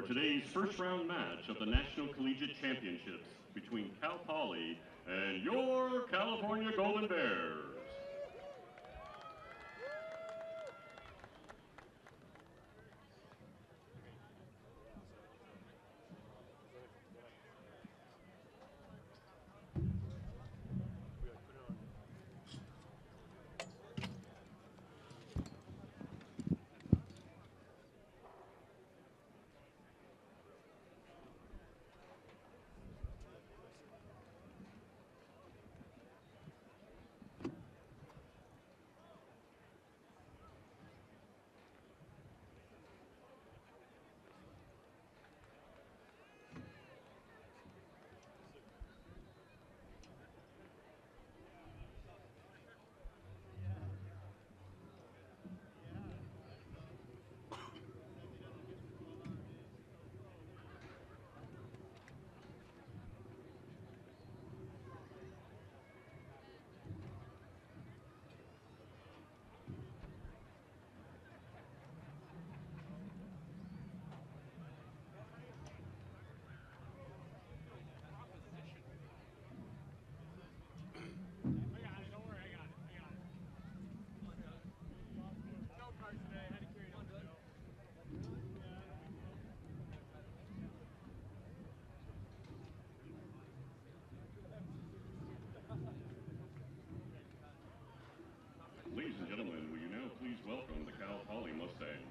today's first round match of the National Collegiate Championships between Cal Poly and your California Golden Bears. Ladies and gentlemen, will you now please welcome the Cal Poly Mustangs.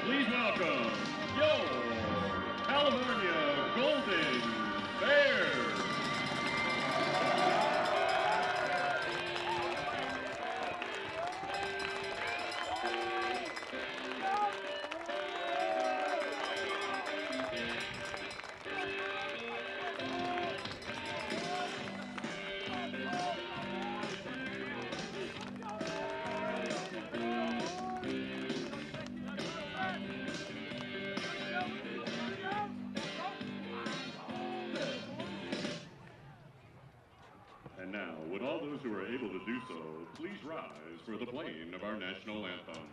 Please welcome your California Golden Bears. And now, would all those who are able to do so, please rise for the playing of our national anthem.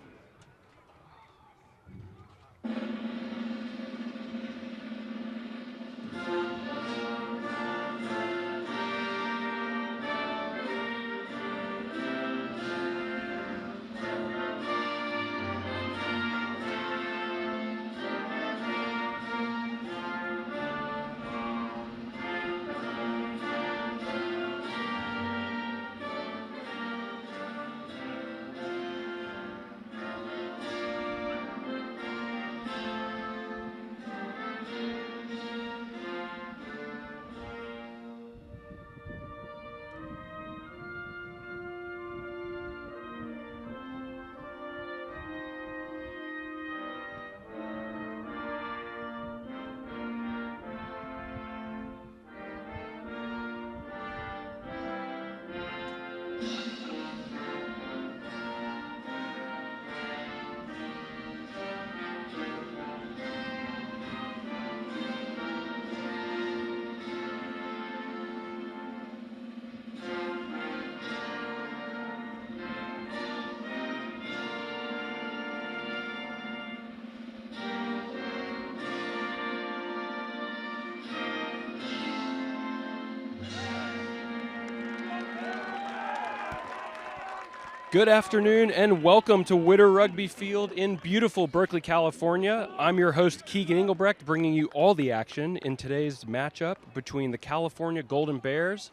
Good afternoon and welcome to Witter Rugby Field in beautiful Berkeley, California. I'm your host, Keegan Engelbrecht, bringing you all the action in today's matchup between the California Golden Bears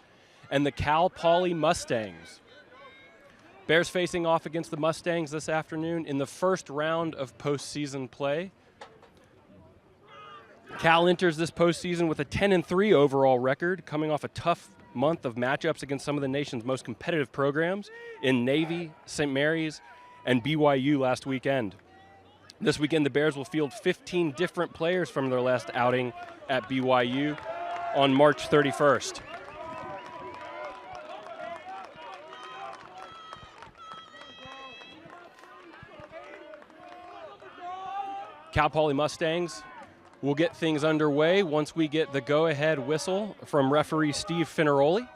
and the Cal Poly Mustangs. Bears facing off against the Mustangs this afternoon in the first round of postseason play. Cal enters this postseason with a 10-3 overall record, coming off a tough month of matchups against some of the nation's most competitive programs in Navy, St. Mary's, and BYU last weekend. This weekend, the Bears will field 15 different players from their last outing at BYU on March 31st. Cal Poly Mustangs will get things underway once we get the go-ahead whistle from referee Steve Finneroli.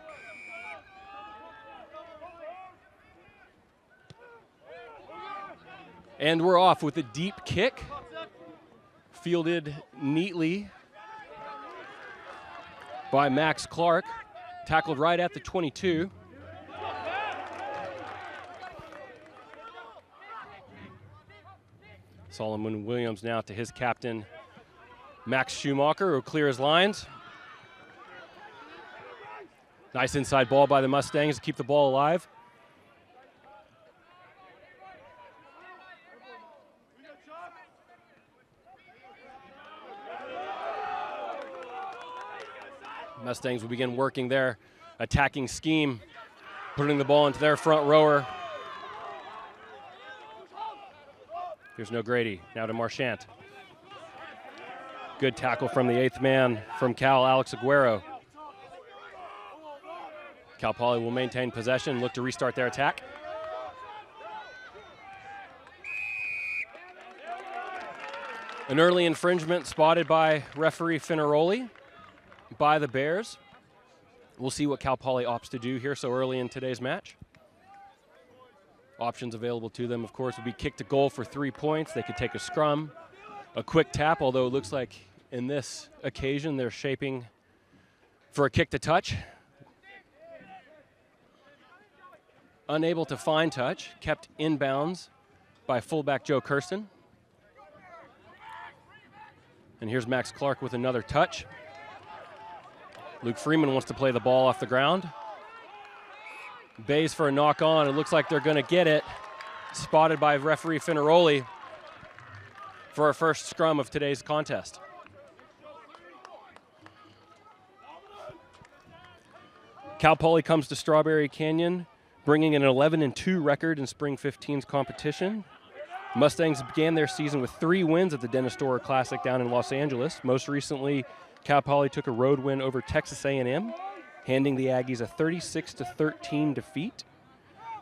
And we're off with a deep kick, fielded neatly by Max Clark, tackled right at the 22. Solomon Williams now to his captain, Max Schumacher, who will clear his lines. Nice inside ball by the Mustangs to keep the ball alive. Mustangs will begin working their attacking scheme, putting the ball into their front rower. Here's N'Grady, now to Marchant. Good tackle from the eighth man from Cal, Alex Aguero. Cal Poly will maintain possession, look to restart their attack. An early infringement spotted by referee Finneroli by the Bears. We'll see what Cal Poly opts to do here so early in today's match. Options available to them, of course, would be kick to goal for 3 points. They could take a scrum, a quick tap, although it looks like in this occasion they're shaping for a kick to touch. Unable to find touch, kept inbounds by fullback Joe Kirsten. And here's Max Clark with another touch. Luke Freeman wants to play the ball off the ground. Bays for a knock on. It looks like they're going to get it. Spotted by referee Finneroli for our first scrum of today's contest. Cal Poly comes to Strawberry Canyon bringing an 11-2 record in Spring 15's competition. Mustangs began their season with 3 wins at the Dennis Storer Classic down in Los Angeles. Most recently, Cal Poly took a road win over Texas A&M, handing the Aggies a 36-13 defeat.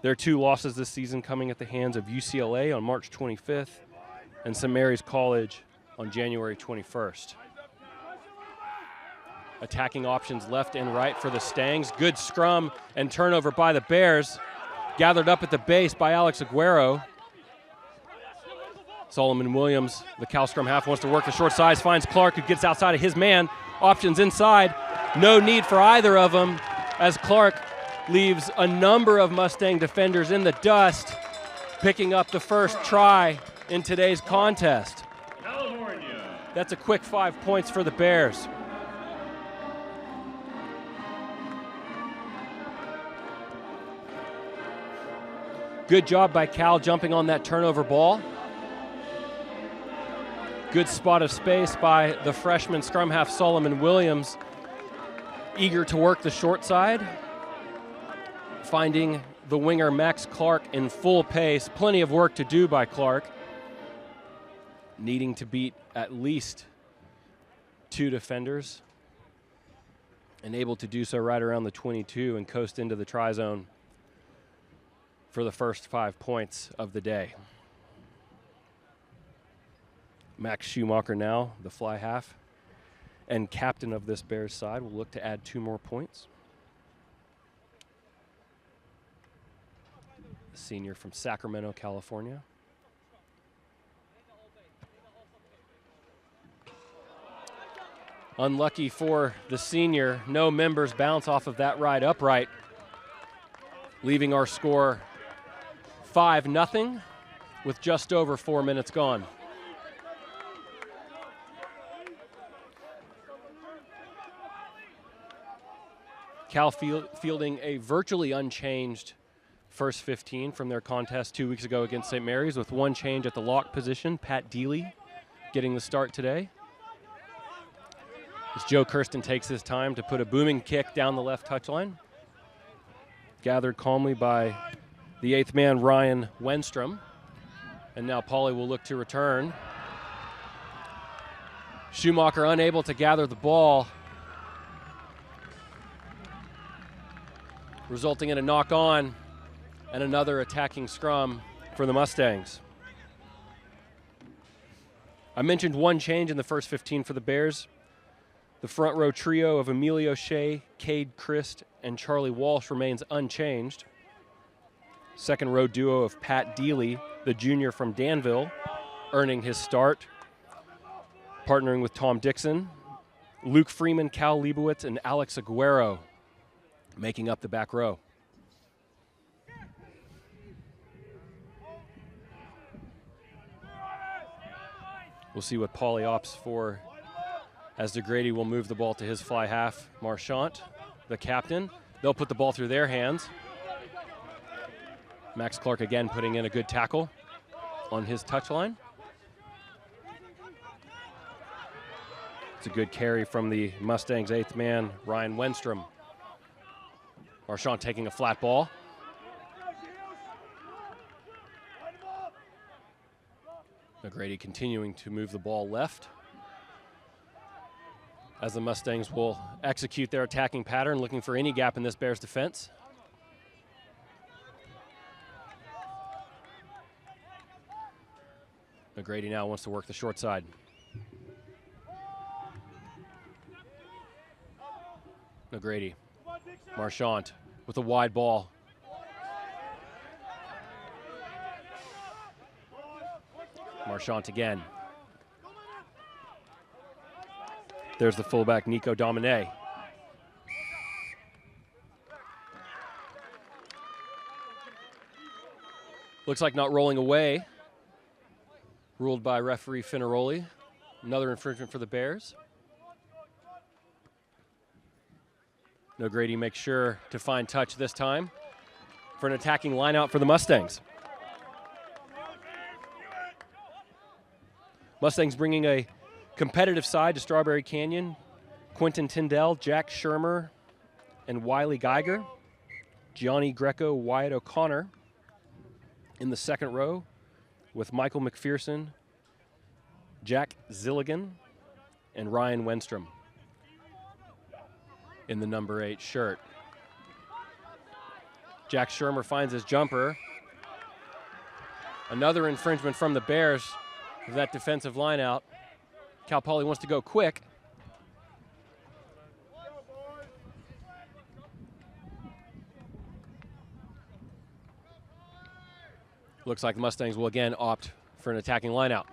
Their 2 losses this season coming at the hands of UCLA on March 25th and St. Mary's College on January 21st. Attacking options left and right for the Stangs. Good scrum and turnover by the Bears. Gathered up at the base by Alex Aguero. Solomon Williams, the Cal scrum half, wants to work the short sides, finds Clark, who gets outside of his man. Options inside. No need for either of them as Clark leaves a number of Mustang defenders in the dust, picking up the first try in today's contest. California. That's a quick 5 points for the Bears. Good job by Cal jumping on that turnover ball. Good spot of space by the freshman scrum half Solomon Williams, eager to work the short side, finding the winger Max Clark in full pace. Plenty of work to do by Clark, needing to beat at least 2 defenders, and able to do so right around the 22 and coast into the try zone for the first 5 points of the day. Max Schumacher now, the fly half and captain of this Bears side, will look to add 2 more points. A senior from Sacramento, California. Unlucky for the senior, no members bounce off of that right upright, leaving our score 5-0 with just over 4 minutes gone. Cal fielding a virtually unchanged first 15 from their contest 2 weeks ago against St. Mary's, with one change at the lock position. Pat Deely getting the start today, as Joe Kirsten takes his time to put a booming kick down the left touchline. Gathered calmly by the 8th man, Ryan Wenstrom. And now Pauly will look to return. Schumacher unable to gather the ball, resulting in a knock-on and another attacking scrum for the Mustangs. I mentioned one change in the first 15 for the Bears. The front row trio of Emilio Shea, Cade Christ, and Charlie Walsh remains unchanged. Second row duo of Pat Deely, the junior from Danville, earning his start, partnering with Tom Dixon. Luke Freeman, Cal Leibowitz, and Alex Aguero making up the back row. We'll see what Pauly opts for, as DeGrady will move the ball to his fly half. Marchant, the captain. They'll put the ball through their hands. Max Clark again putting in a good tackle on his touchline. It's a good carry from the Mustangs' 8th man, Ryan Wenstrom. Marchant taking a flat ball. McGrady continuing to move the ball left, as the Mustangs will execute their attacking pattern, looking for any gap in this Bears defense. McGrady now wants to work the short side. McGrady, Marchant with a wide ball. Marchant again. There's the fullback, Nico Domine. Looks like not rolling away. Ruled by referee Finaroli. Another infringement for the Bears. O'Grady makes sure to find touch this time for an attacking lineout for the Mustangs. Mustangs bringing a competitive side to Strawberry Canyon. Quentin Tyndall, Jack Shermer, and Wiley Geiger. Gianni Greco, Wyatt O'Connor in the second row, with Michael McPherson, Jack Zilligan, and Ryan Wenstrom in the number 8 shirt. Jack Shermer finds his jumper. Another infringement from the Bears of that defensive line out. Cal Poly wants to go quick. Looks like the Mustangs will again opt for an attacking lineout.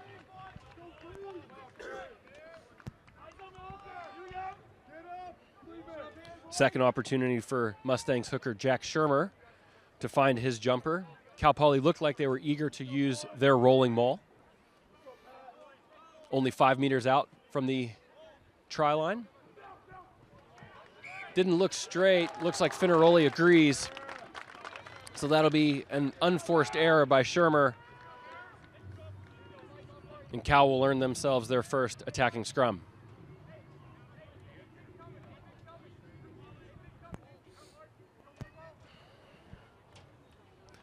Second opportunity for Mustangs hooker Jack Shermer to find his jumper. Cal Poly looked like they were eager to use their rolling maul. Only 5 meters out from the try line. Didn't look straight. Looks like Finaroli agrees. So that'll be an unforced error by Shermer. And Cal will earn themselves their first attacking scrum.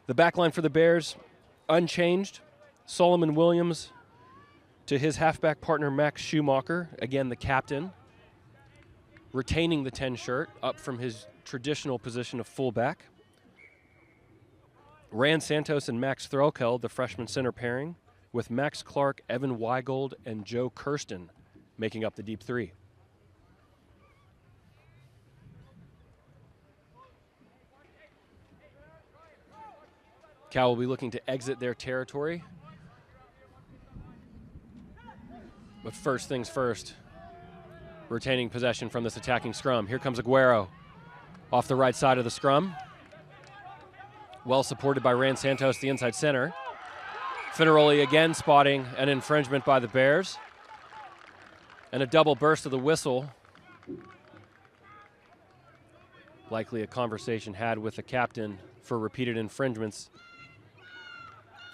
The back line for the Bears, unchanged. Solomon Williams to his halfback partner, Max Schumacher, again the captain, retaining the 10 shirt, up from his traditional position of fullback. Rand Santos and Max Threlkeld, the freshman center pairing, with Max Clark, Evan Weigold, and Joe Kirsten making up the deep three. Cal will be looking to exit their territory. But first things first, retaining possession from this attacking scrum. Here comes Aguero off the right side of the scrum. Well supported by Rand Santos, the inside center. Finneroli again spotting an infringement by the Bears. And a double burst of the whistle. Likely a conversation had with the captain for repeated infringements.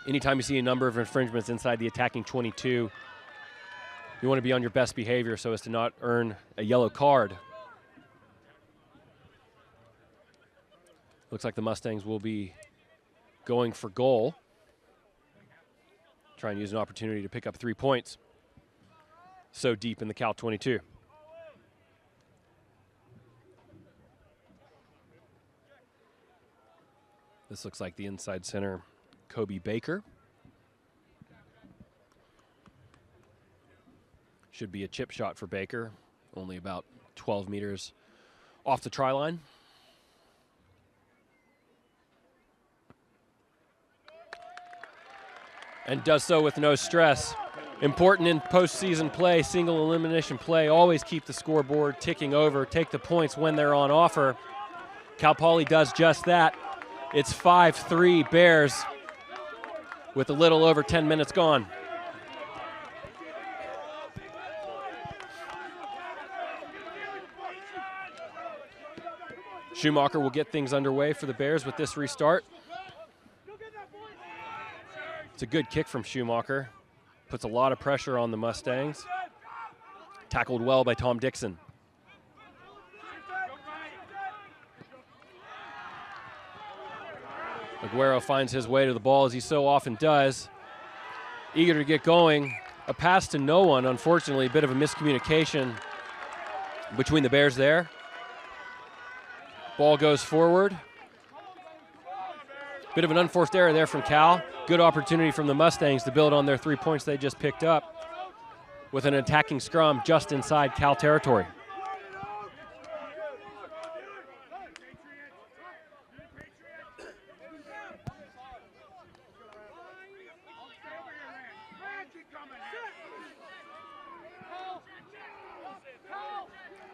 Anytime you see a number of infringements inside the attacking 22, you want to be on your best behavior so as to not earn a yellow card. Looks like the Mustangs will be going for goal. Try and use an opportunity to pick up 3 points. So deep in the Cal 22. This looks like the inside center, Kobe Baker. Should be a chip shot for Baker, only about 12 meters off the try line. And does so with no stress. Important in postseason play, single elimination play, always keep the scoreboard ticking over, take the points when they're on offer. Cal Poly does just that. It's 5-3 Bears with a little over 10 minutes gone. Schumacher will get things underway for the Bears with this restart. It's a good kick from Schumacher. Puts a lot of pressure on the Mustangs. Tackled well by Tom Dixon. Aguero finds his way to the ball as he so often does. Eager to get going. A pass to no one, unfortunately, a bit of a miscommunication between the Bears there. Ball goes forward. Bit of an unforced error there from Cal. Good opportunity from the Mustangs to build on their 3 points they just picked up with an attacking scrum just inside Cal territory.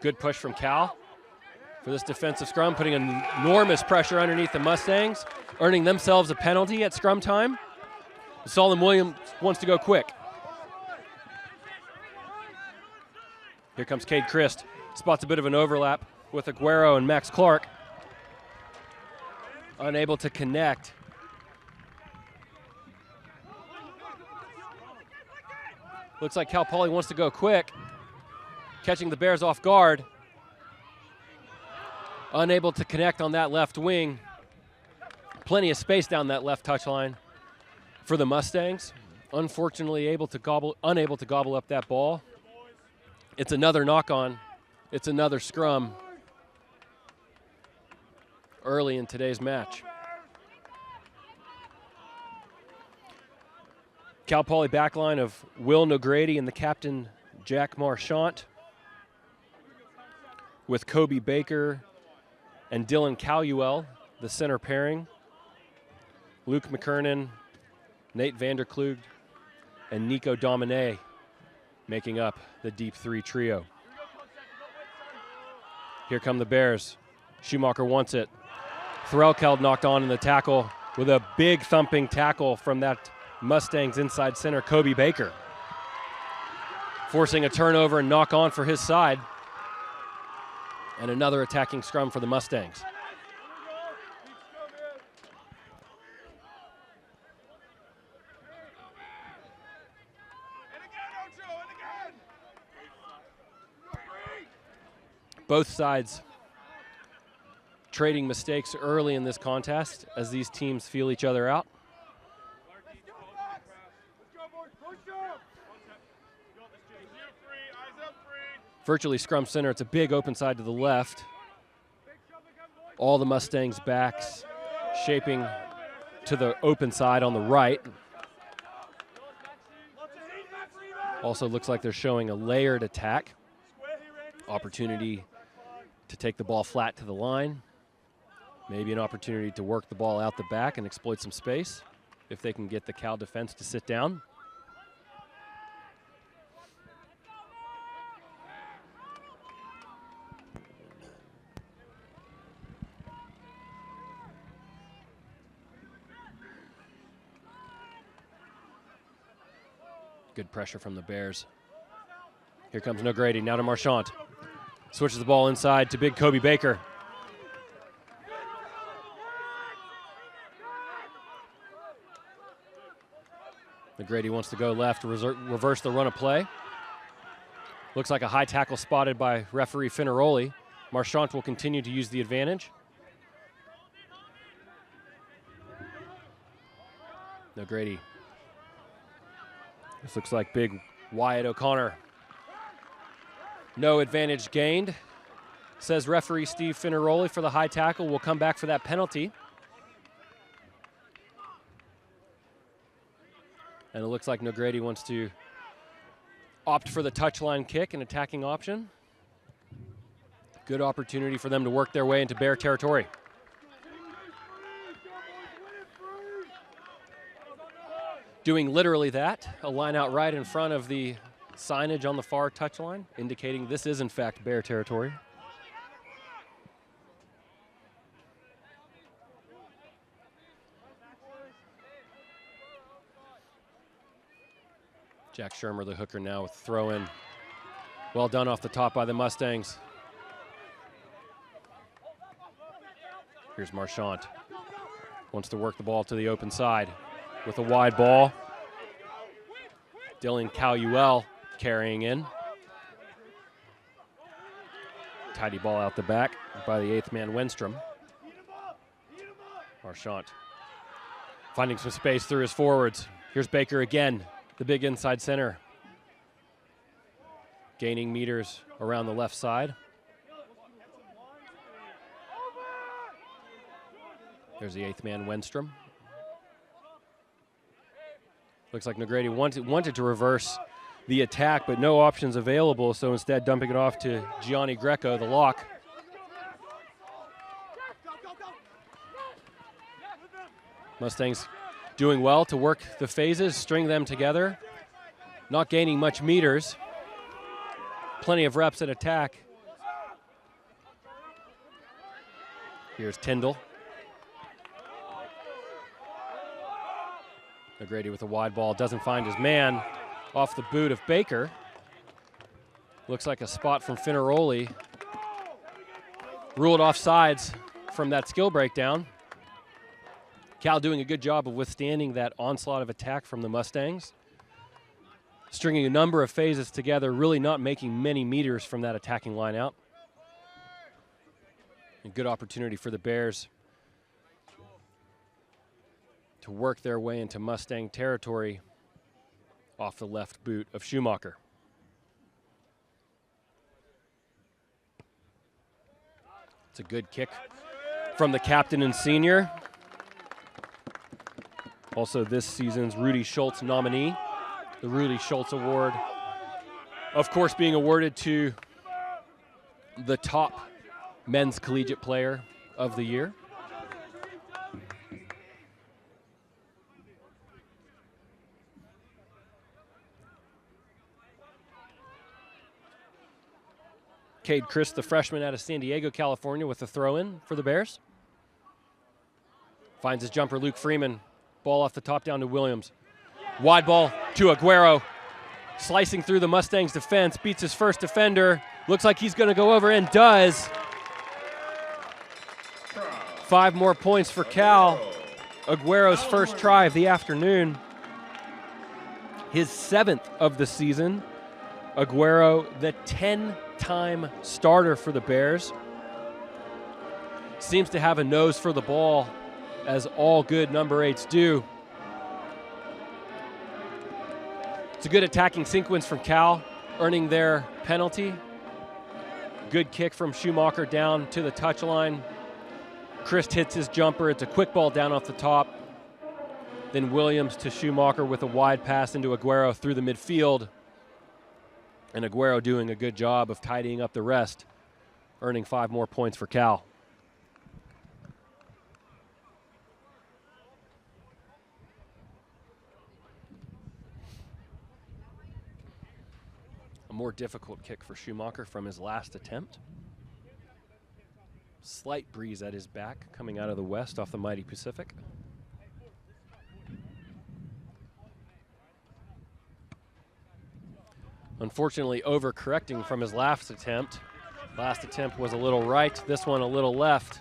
Good push from Cal for this defensive scrum, putting enormous pressure underneath the Mustangs, earning themselves a penalty at scrum time. Solomon Williams wants to go quick. Here comes Cade Christ. Spots a bit of an overlap with Aguero and Max Clark. Unable to connect. Looks like Cal Poly wants to go quick. Catching the Bears off guard. Unable to connect on that left wing. Plenty of space down that left touchline for the Mustangs. Unfortunately, unable to gobble up that ball. It's another knock-on. It's another scrum early in today's match. Cal Poly backline of Will Nogrady and the captain Jack Marchant, with Kobe Baker and Dylan Caluel, the center pairing. Luke McKernan, Nate Vanderklug, and Nico Domine making up the deep three trio. Here come the Bears. Schumacher wants it. Threlkeld knocked on in the tackle with a big thumping tackle from that Mustangs inside center, Kobe Baker. Forcing a turnover and knock on for his side. And another attacking scrum for the Mustangs. Both sides trading mistakes early in this contest as these teams feel each other out. Virtually scrum center. It's a big open side to the left. All the Mustangs' backs shaping to the open side on the right. Also looks like they're showing a layered attack. Opportunity to take the ball flat to the line. Maybe an opportunity to work the ball out the back and exploit some space if they can get the Cal defense to sit down. Good pressure from the Bears. Here comes O'Grady, now to Marchant. Switches the ball inside to big Kobe Baker. O'Grady wants to go left, reverse the run of play. Looks like a high tackle spotted by referee Finaroli. Marchant will continue to use the advantage. O'Grady. This looks like big Wyatt O'Connor. No advantage gained, says referee Steve Finaroli for the high tackle. We'll come back for that penalty. And it looks like O'Grady wants to opt for the touchline kick, an attacking option. Good opportunity for them to work their way into Bear territory. Doing literally that, a line out right in front of the signage on the far touchline, indicating this is in fact Bear territory. Jack Shermer, the hooker, now with throw in. Well done off the top by the Mustangs. Here's Marchant. Wants to work the ball to the open side with a wide ball. Dylan Caluel carrying in. Tidy ball out the back by the eighth man, Wenstrom. Marchant finding some space through his forwards. Here's Baker again, the big inside center. Gaining meters around the left side. There's the eighth man, Wenstrom. Looks like O'Grady wanted to reverse the attack, but no options available, so instead dumping it off to Gianni Greco, the lock. Mustangs doing well to work the phases, string them together. Not gaining much meters. Plenty of reps at attack. Here's Tyndall. O'Grady with a wide ball, doesn't find his man off the boot of Baker. Looks like a spot from Finaroli. Ruled off sides from that skill breakdown. Cal doing a good job of withstanding that onslaught of attack from the Mustangs. Stringing a number of phases together, really not making many meters from that attacking line out. A good opportunity for the Bears to work their way into Mustang territory off the left boot of Schumacher. It's a good kick from the captain and senior. Also this season's Rudy Schultz nominee. The Rudy Schultz Award, of course, being awarded to the top men's collegiate player of the year. Cade Chris, the freshman out of San Diego, California, with the throw-in for the Bears. Finds his jumper, Luke Freeman. Ball off the top down to Williams. Wide ball to Aguero. Slicing through the Mustangs defense, beats his first defender. Looks like he's going to go over and does. 5 more points for Cal. Aguero's first try of the afternoon. His 7th of the season. Aguero, the 10-time starter for the Bears. Seems to have a nose for the ball, as all good number 8s do. It's a good attacking sequence from Cal, earning their penalty. Good kick from Schumacher down to the touchline. Christ hits his jumper. It's a quick ball down off the top. Then Williams to Schumacher with a wide pass into Aguero through the midfield. And Aguero doing a good job of tidying up the rest, earning 5 more points for Cal. A more difficult kick for Schumacher from his last attempt. Slight breeze at his back coming out of the west off the mighty Pacific. Unfortunately, overcorrecting from his last attempt. Last attempt was a little right, this one a little left.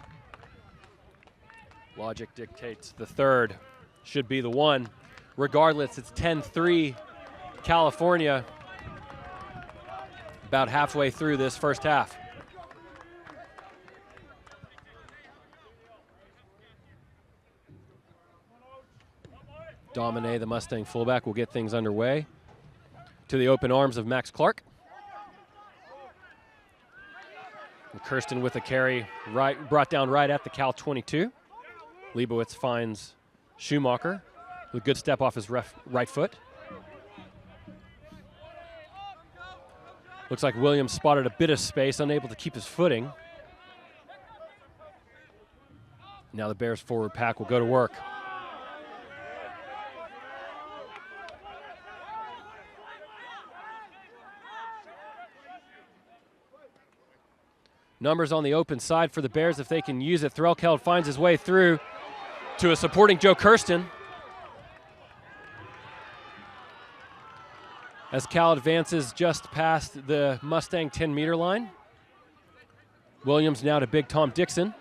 Logic dictates the third should be the one. Regardless, it's 10-3 California about halfway through this first half. Domine, the Mustang fullback, will get things underway. To the open arms of Max Clark. And Kirsten with a carry, brought down right at the Cal 22. Leibowitz finds Schumacher with a good step off his right foot. Looks like Williams spotted a bit of space, unable to keep his footing. Now the Bears forward pack will go to work. Numbers on the open side for the Bears if they can use it. Threlkeld finds his way through to a supporting Joe Kirsten. As Cal advances just past the Mustang 10-meter line. Williams now to big Tom Dixon,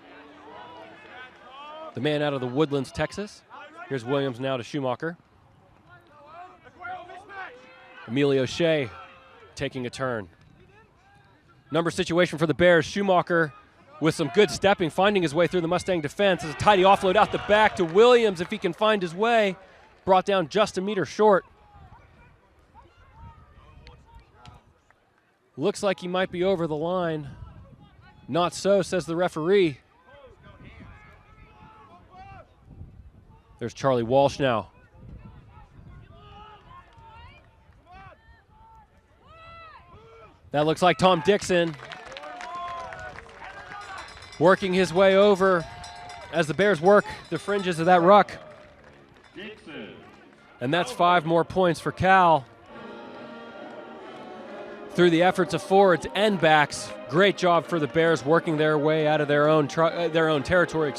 the man out of the Woodlands, Texas. Here's Williams now to Schumacher. Emilio Shea taking a turn. Number situation for the Bears. Schumacher with some good stepping, finding his way through the Mustang defense. There's a tidy offload out the back to Williams if he can find his way. Brought down just a meter short. Looks like he might be over the line. Not so, says the referee. There's Charlie Walsh now. That looks like Tom Dixon working his way over as the Bears work the fringes of that ruck. Dixon. And that's 5 more points for Cal. Through the efforts of forwards and backs, great job for the Bears working their way out of their own territory,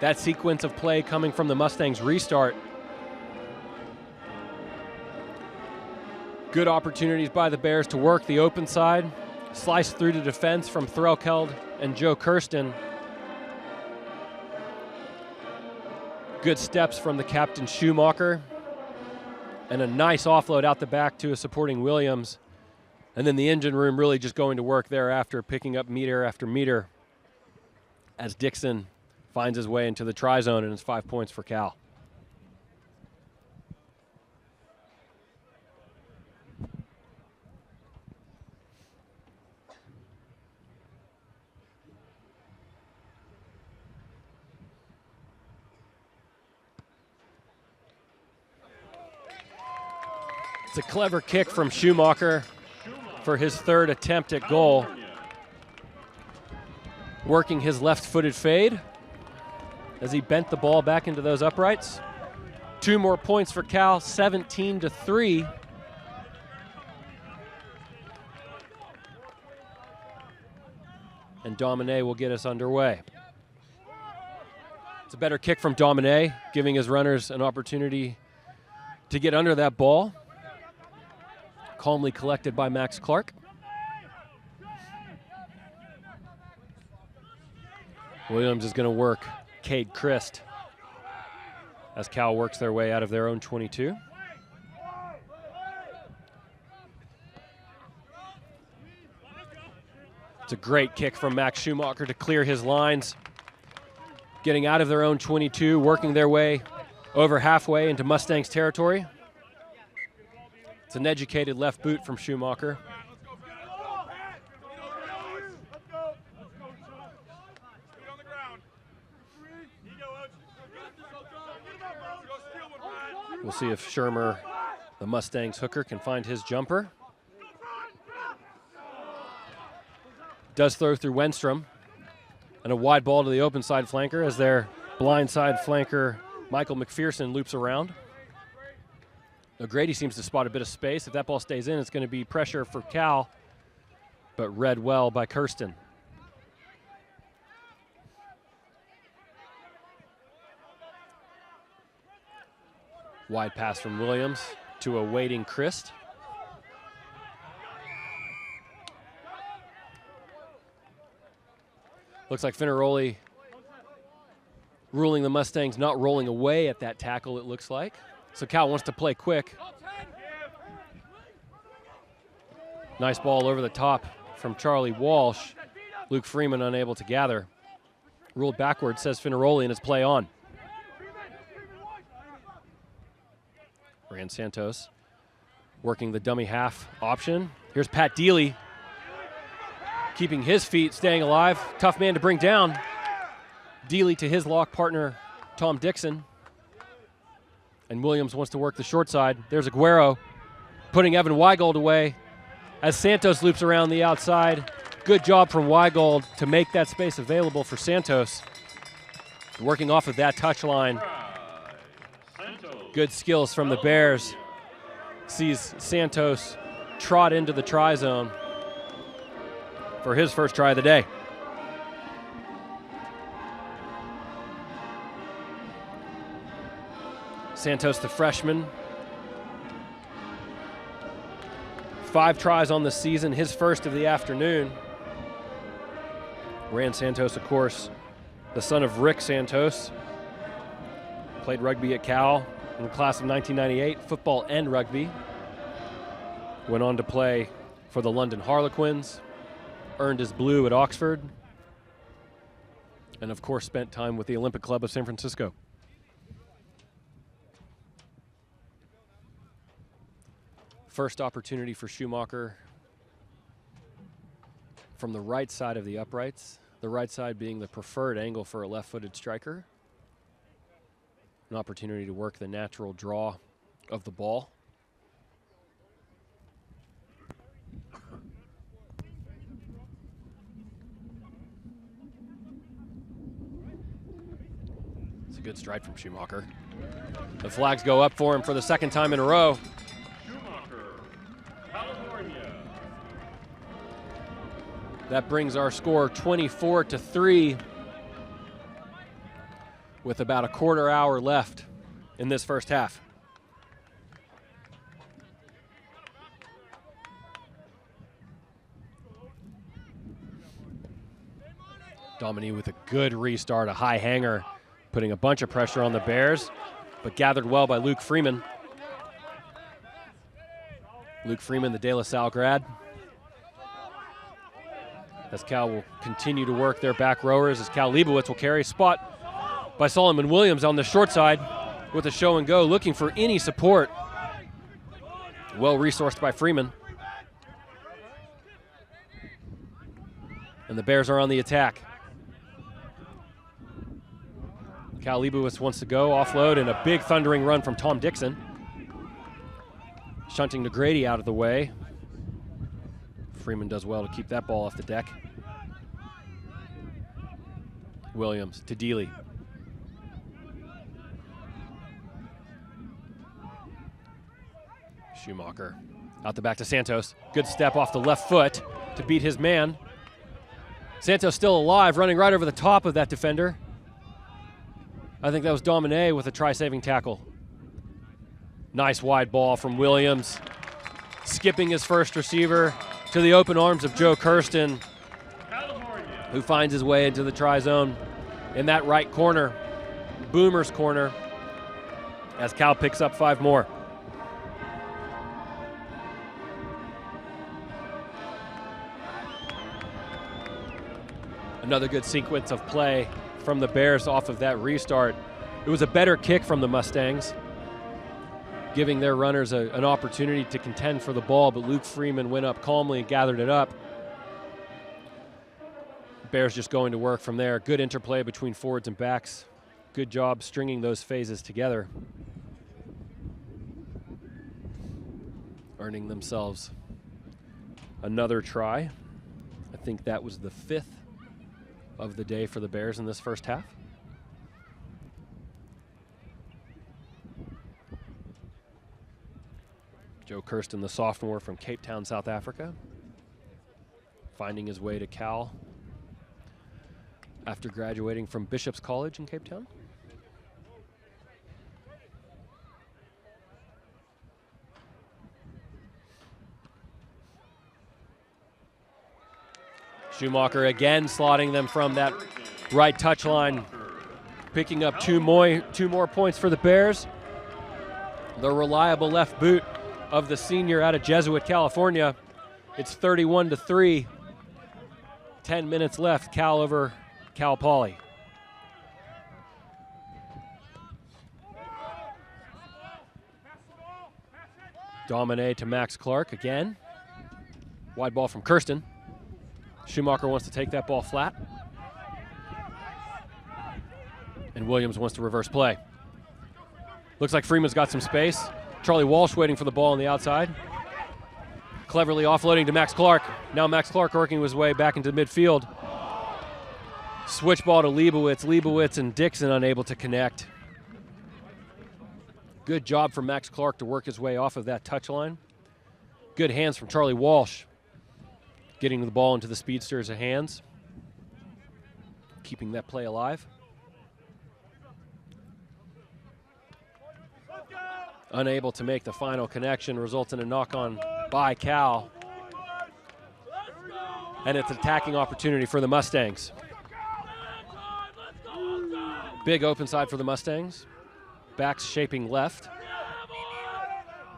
That sequence of play coming from the Mustangs restart. Good opportunities by the Bears to work the open side. Slice through to defense from Threlkeld and Joe Kirsten. Good steps from the captain Schumacher. And a nice offload out the back to a supporting Williams. And then the engine room really just going to work thereafter, picking up meter after meter as Dixon finds his way into the tri-zone, and it's 5 points for Cal. It's a clever kick from Schumacher for his third attempt at goal. Working his left-footed fade as he bent the ball back into those uprights. 2 more points for Cal, 17-3. And Domine will get us underway. It's a better kick from Domine, giving his runners an opportunity to get under that ball. Calmly collected by Max Clark. Williams is going to work Cade Christ as Cal works their way out of their own 22. It's a great kick from Max Schumacher to clear his lines. Getting out of their own 22, working their way over halfway into Mustangs territory. It's an educated left boot from Schumacher. We'll see if Shermer, the Mustangs hooker, can find his jumper. Does throw through Wenstrom. And a wide ball to the open side flanker as their blind side flanker, Michael McPherson, loops around. O'Grady seems to spot a bit of space. If that ball stays in, it's going to be pressure for Cal, but read well by Kirsten. Wide pass from Williams to a waiting Christ. Looks like Finneroli ruling the Mustangs not rolling away at that tackle, it looks like. So Cal wants to play quick. Nice ball over the top from Charlie Walsh. Luke Freeman unable to gather. Ruled backwards, says Finneroli, and it's play on. Rand Santos working the dummy half option. Here's Pat Deely, keeping his feet, staying alive. Tough man to bring down. Deely to his lock partner, Tom Dixon. And Williams wants to work the short side. There's Aguero putting Evan Weigold away as Santos loops around the outside. Good job from Weigold to make that space available for Santos. Working off of that touch line. Good skills from the Bears. Sees Santos trot into the try zone for his first try of the day. Santos, the freshman. 5 tries on the season, his first of the afternoon. Rand Santos, of course, the son of Rick Santos. Played rugby at Cal in the class of 1998, football and rugby. Went on to play for the London Harlequins, earned his blue at Oxford, and of course spent time with the Olympic Club of San Francisco. First opportunity for Schumacher from the right side of the uprights, the right side being the preferred angle for a left-footed striker. An opportunity to work the natural draw of the ball. It's a good stride from Schumacher. The flags go up for him for the second time in a row. That brings our score 24-3 with about a quarter hour left in this first half. Dominique with a good restart, a high hanger, putting a bunch of pressure on the Bears, but gathered well by Luke Freeman. Luke Freeman, the De La Salle grad. As Cal will continue to work their back rowers, as Cal Leibowitz will carry. Spot by Solomon Williams on the short side with a show and go, looking for any support. Well resourced by Freeman. And the Bears are on the attack. Cal Leibowitz wants to go, offload, and a big thundering run from Tom Dixon. Shunting to Grady out of the way. Freeman does well to keep that ball off the deck. Williams to Deely. Schumacher out the back to Santos. Good step off the left foot to beat his man. Santos still alive, running right over the top of that defender. I think that was Domine with a try-saving tackle. Nice wide ball from Williams. Skipping his first receiver to the open arms of Joe Kirsten, who finds his way into the try zone in that right corner, Boomer's corner, as Cal picks up 5 more. Another good sequence of play from the Bears off of that restart. It was a better kick from the Mustangs, giving their runners an opportunity to contend for the ball, but Luke Freeman went up calmly and gathered it up. Bears just going to work from there. Good interplay between forwards and backs. Good job stringing those phases together. Earning themselves another try. I think that was the 5th of the day for the Bears in this first half. Joe Kirsten, the sophomore from Cape Town, South Africa, finding his way to Cal after graduating from Bishop's College in Cape Town. Schumacher again slotting them from that right touch line, picking up two more points for the Bears. The reliable left boot of the senior out of Jesuit, California. It's 31-3. 10 minutes left, Cal over Cal Poly. Domine to Max Clark again. Wide ball from Kirsten. Schumacher wants to take that ball flat. And Williams wants to reverse play. Looks like Freeman's got some space. Charlie Walsh waiting for the ball on the outside. Cleverly offloading to Max Clark. Now Max Clark working his way back into midfield. Switch ball to Leibowitz. Leibowitz and Dixon unable to connect. Good job from Max Clark to work his way off of that touch line. Good hands from Charlie Walsh. Getting the ball into the speedster's hands. Keeping that play alive. Unable to make the final connection, results in a knock-on by Cal. And it's an attacking opportunity for the Mustangs. Big open side for the Mustangs. Backs shaping left.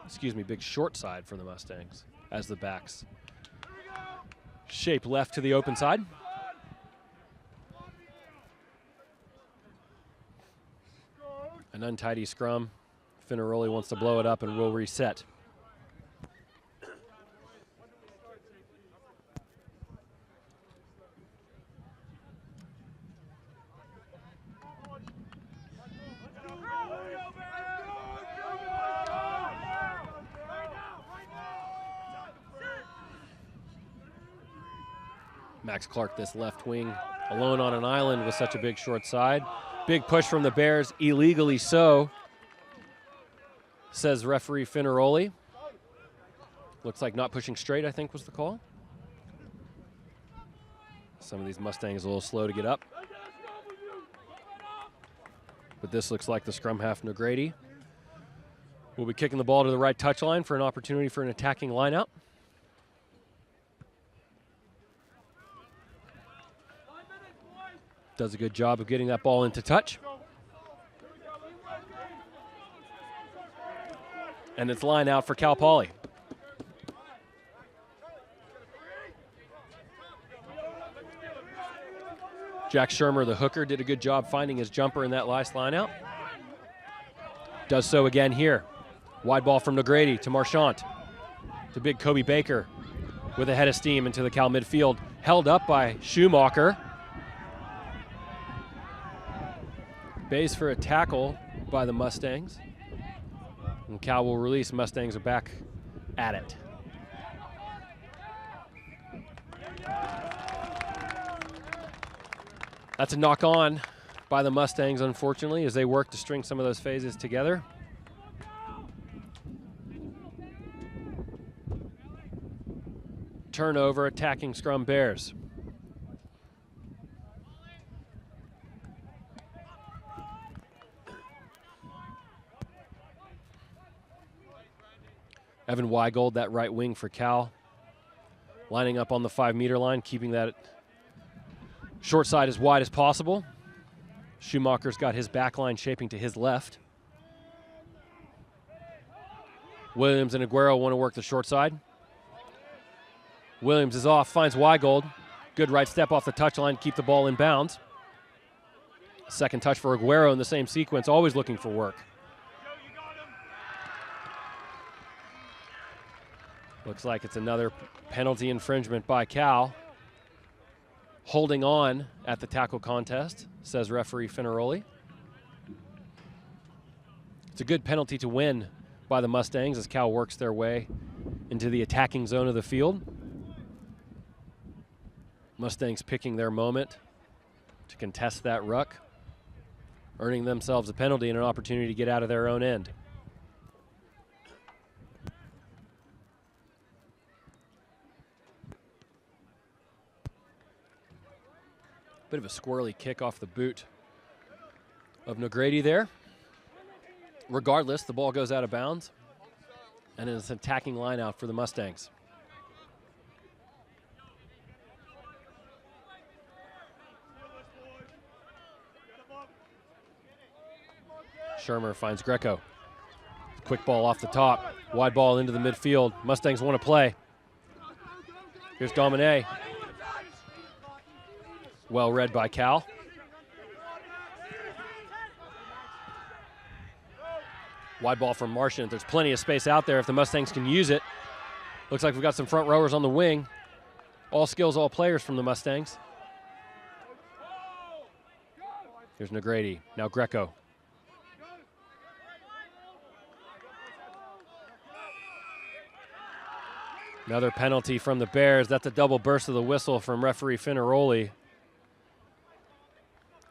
Excuse me, big short side for the Mustangs as the backs shape left to the open side. An untidy scrum. Finneroli wants to blow it up and will reset. Max Clark, this left wing, alone on an island with such a big short side. Big push from the Bears, illegally so, says referee Finneroli. Looks like not pushing straight, I think was the call. Some of these Mustangs a little slow to get up. But this looks like the scrum half Negrady. We'll be kicking the ball to the right touch line for an opportunity for an attacking lineout. Does a good job of getting that ball into touch. And it's line out for Cal Poly. Jack Shermer, the hooker, did a good job finding his jumper in that last line out. Does so again here. Wide ball from Negrady to Marchant. To big Kobe Baker with a head of steam into the Cal midfield. Held up by Schumacher. Bays for a tackle by the Mustangs. And Cal will release. Mustangs are back at it. That's a knock on by the Mustangs, unfortunately, as they work to string some of those phases together. Turnover, attacking scrum Bears. Evan Weigold, that right wing for Cal, lining up on the 5-meter line, keeping that short side as wide as possible. Schumacher's got his back line shaping to his left. Williams and Aguero want to work the short side. Williams is off, finds Weigold. Good right step off the touch line, keep the ball in bounds. Second touch for Aguero in the same sequence, always looking for work. Looks like it's another penalty infringement by Cal. Holding on at the tackle contest, says referee Finneroli. It's a good penalty to win by the Mustangs as Cal works their way into the attacking zone of the field. Mustangs picking their moment to contest that ruck, earning themselves a penalty and an opportunity to get out of their own end. Bit of a squirrely kick off the boot of Negrady there. Regardless, the ball goes out of bounds, and it's an attacking line out for the Mustangs. Shermer finds Greco. Quick ball off the top. Wide ball into the midfield. Mustangs want to play. Here's Domine. Well read by Cal. Wide ball from Martian. There's plenty of space out there if the Mustangs can use it. Looks like we've got some front rowers on the wing. All skills, all players from the Mustangs. Here's Negrady. Now Greco. Another penalty from the Bears. That's a double burst of the whistle from referee Finaroli.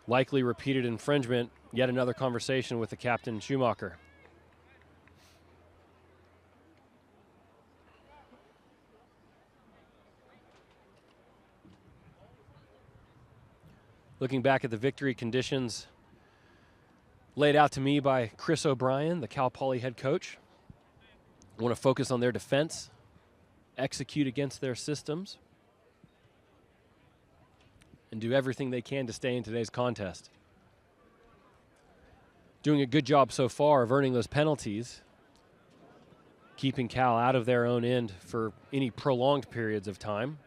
Likely repeated infringement. Yet another conversation with the captain, Schumacher. Looking back at the victory conditions laid out to me by Chris O'Brien, the Cal Poly head coach. I want to focus on their defense, execute against their systems, and do everything they can to stay in today's contest. Doing a good job so far of earning those penalties, keeping Cal out of their own end for any prolonged periods of time.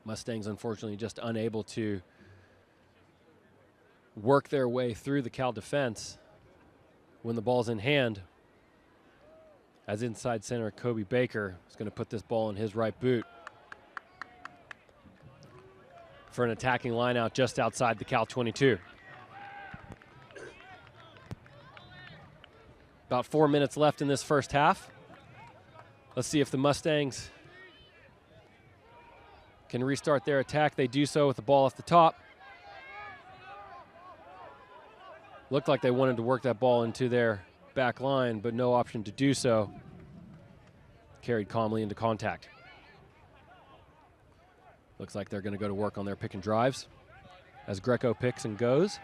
Mustangs, unfortunately, just unable to work their way through the Cal defense when the ball's in hand. As inside center, Kobe Baker is going to put this ball in his right boot for an attacking line out just outside the Cal 22. About 4 minutes left in this first half. Let's see if the Mustangs can restart their attack. They do so with the ball off the top. Looked like they wanted to work that ball into their back line, but no option to do so. Carried calmly into contact. Looks like they're going to go to work on their pick and drives as Greco picks and goes.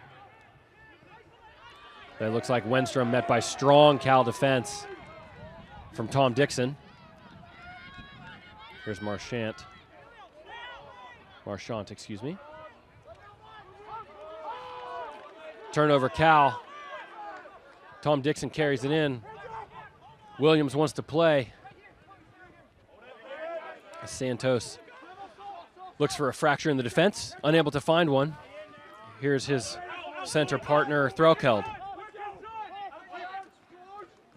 It looks like Wenstrom met by strong Cal defense from Tom Dixon. Here's Marchant, excuse me. Turnover Cal. Tom Dixon carries it in. Williams wants to play. Santos looks for a fracture in the defense, unable to find one. Here's his center partner, Threlkeld.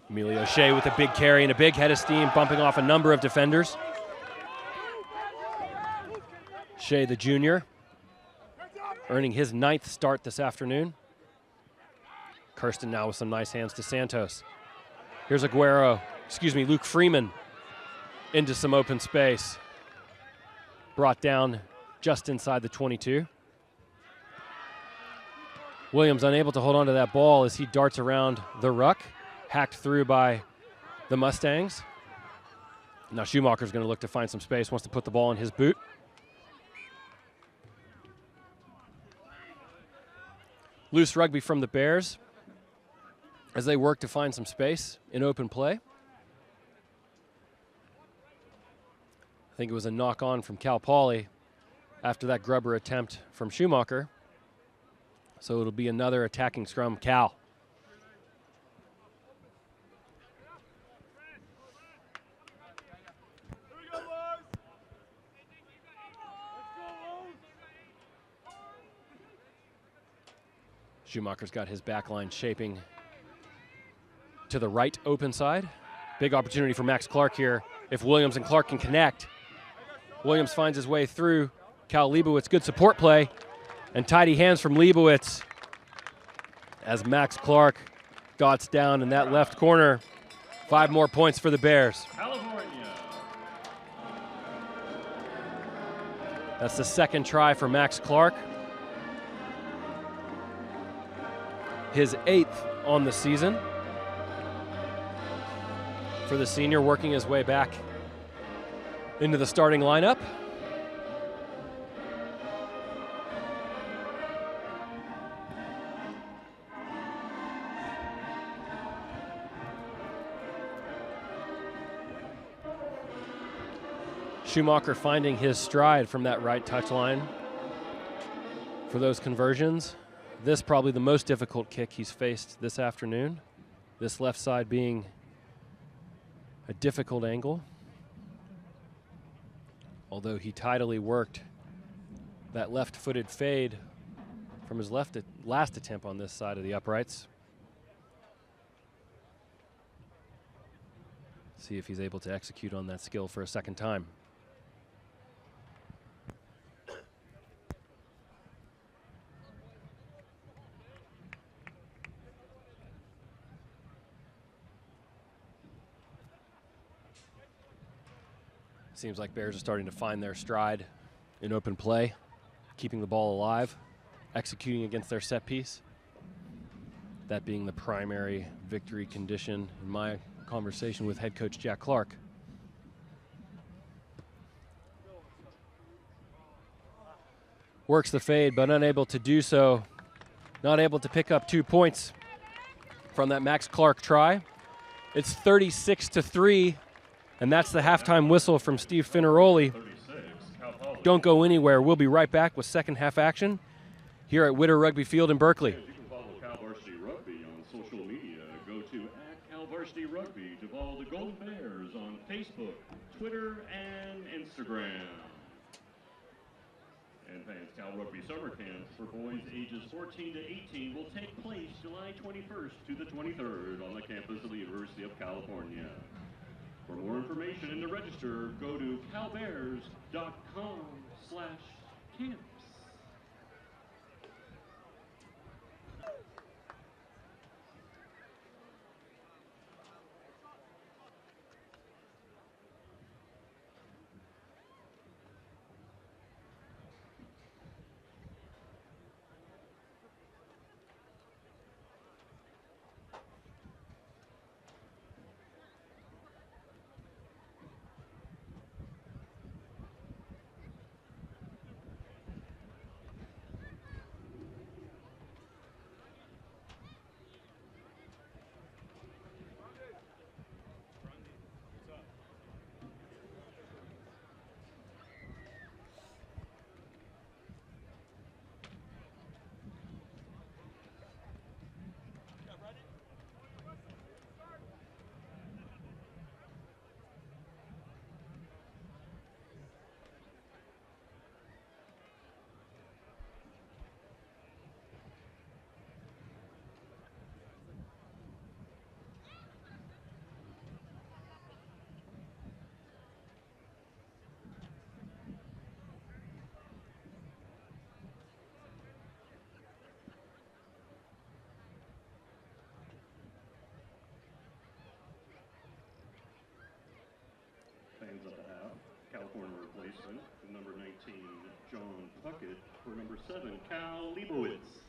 Emilio Shea with a big carry and a big head of steam, bumping off a number of defenders. Shea, the junior, earning his 9th start this afternoon. Kirsten now with some nice hands to Santos. Here's Luke Freeman into some open space. Brought down just inside the 22. Williams unable to hold on to that ball as he darts around the ruck, hacked through by the Mustangs. Now Schumacher's going to look to find some space, wants to put the ball in his boot. Loose rugby from the Bears as they work to find some space in open play. I think it was a knock-on from Cal Poly after that grubber attempt from Schumacher. So it'll be another attacking scrum, Cal. Schumacher's got his back line shaping to the right open side. Big opportunity for Max Clark here if Williams and Clark can connect. Williams finds his way through. Cal Leibowitz, good support play. And tidy hands from Leibowitz as Max Clark dots down in that left corner. 5 more points for the Bears. California. That's the second try for Max Clark. His 8th on the season. For the senior, working his way back into the starting lineup. Schumacher finding his stride from that right touchline for those conversions. This probably the most difficult kick he's faced this afternoon. This left side being a difficult angle. Although he tidily worked that left-footed fade from his last attempt on this side of the uprights. See if he's able to execute on that skill for a second time. Seems like Bears are starting to find their stride in open play, keeping the ball alive, executing against their set piece. That being the primary victory condition in my conversation with head coach Jack Clark. Works the fade, but unable to do so. Not able to pick up 2 points from that Max Clark try. It's 36-3. And that's the halftime whistle from Steve Finneroli. Don't go anywhere. We'll be right back with second half action here at Witter Rugby Field in Berkeley. You can follow Cal Varsity Rugby on social media. Go to @CalVarsityRugby to follow the Golden Bears on Facebook, Twitter, and Instagram. And fans, Cal Rugby summer camps for boys ages 14 to 18 will take place July 21st to the 23rd on the campus of the University of California. For more information and to register, go to calbears.com/camps. Fans at the half. California replacement, number 19, John Puckett, for number 7, Cal Leibowitz.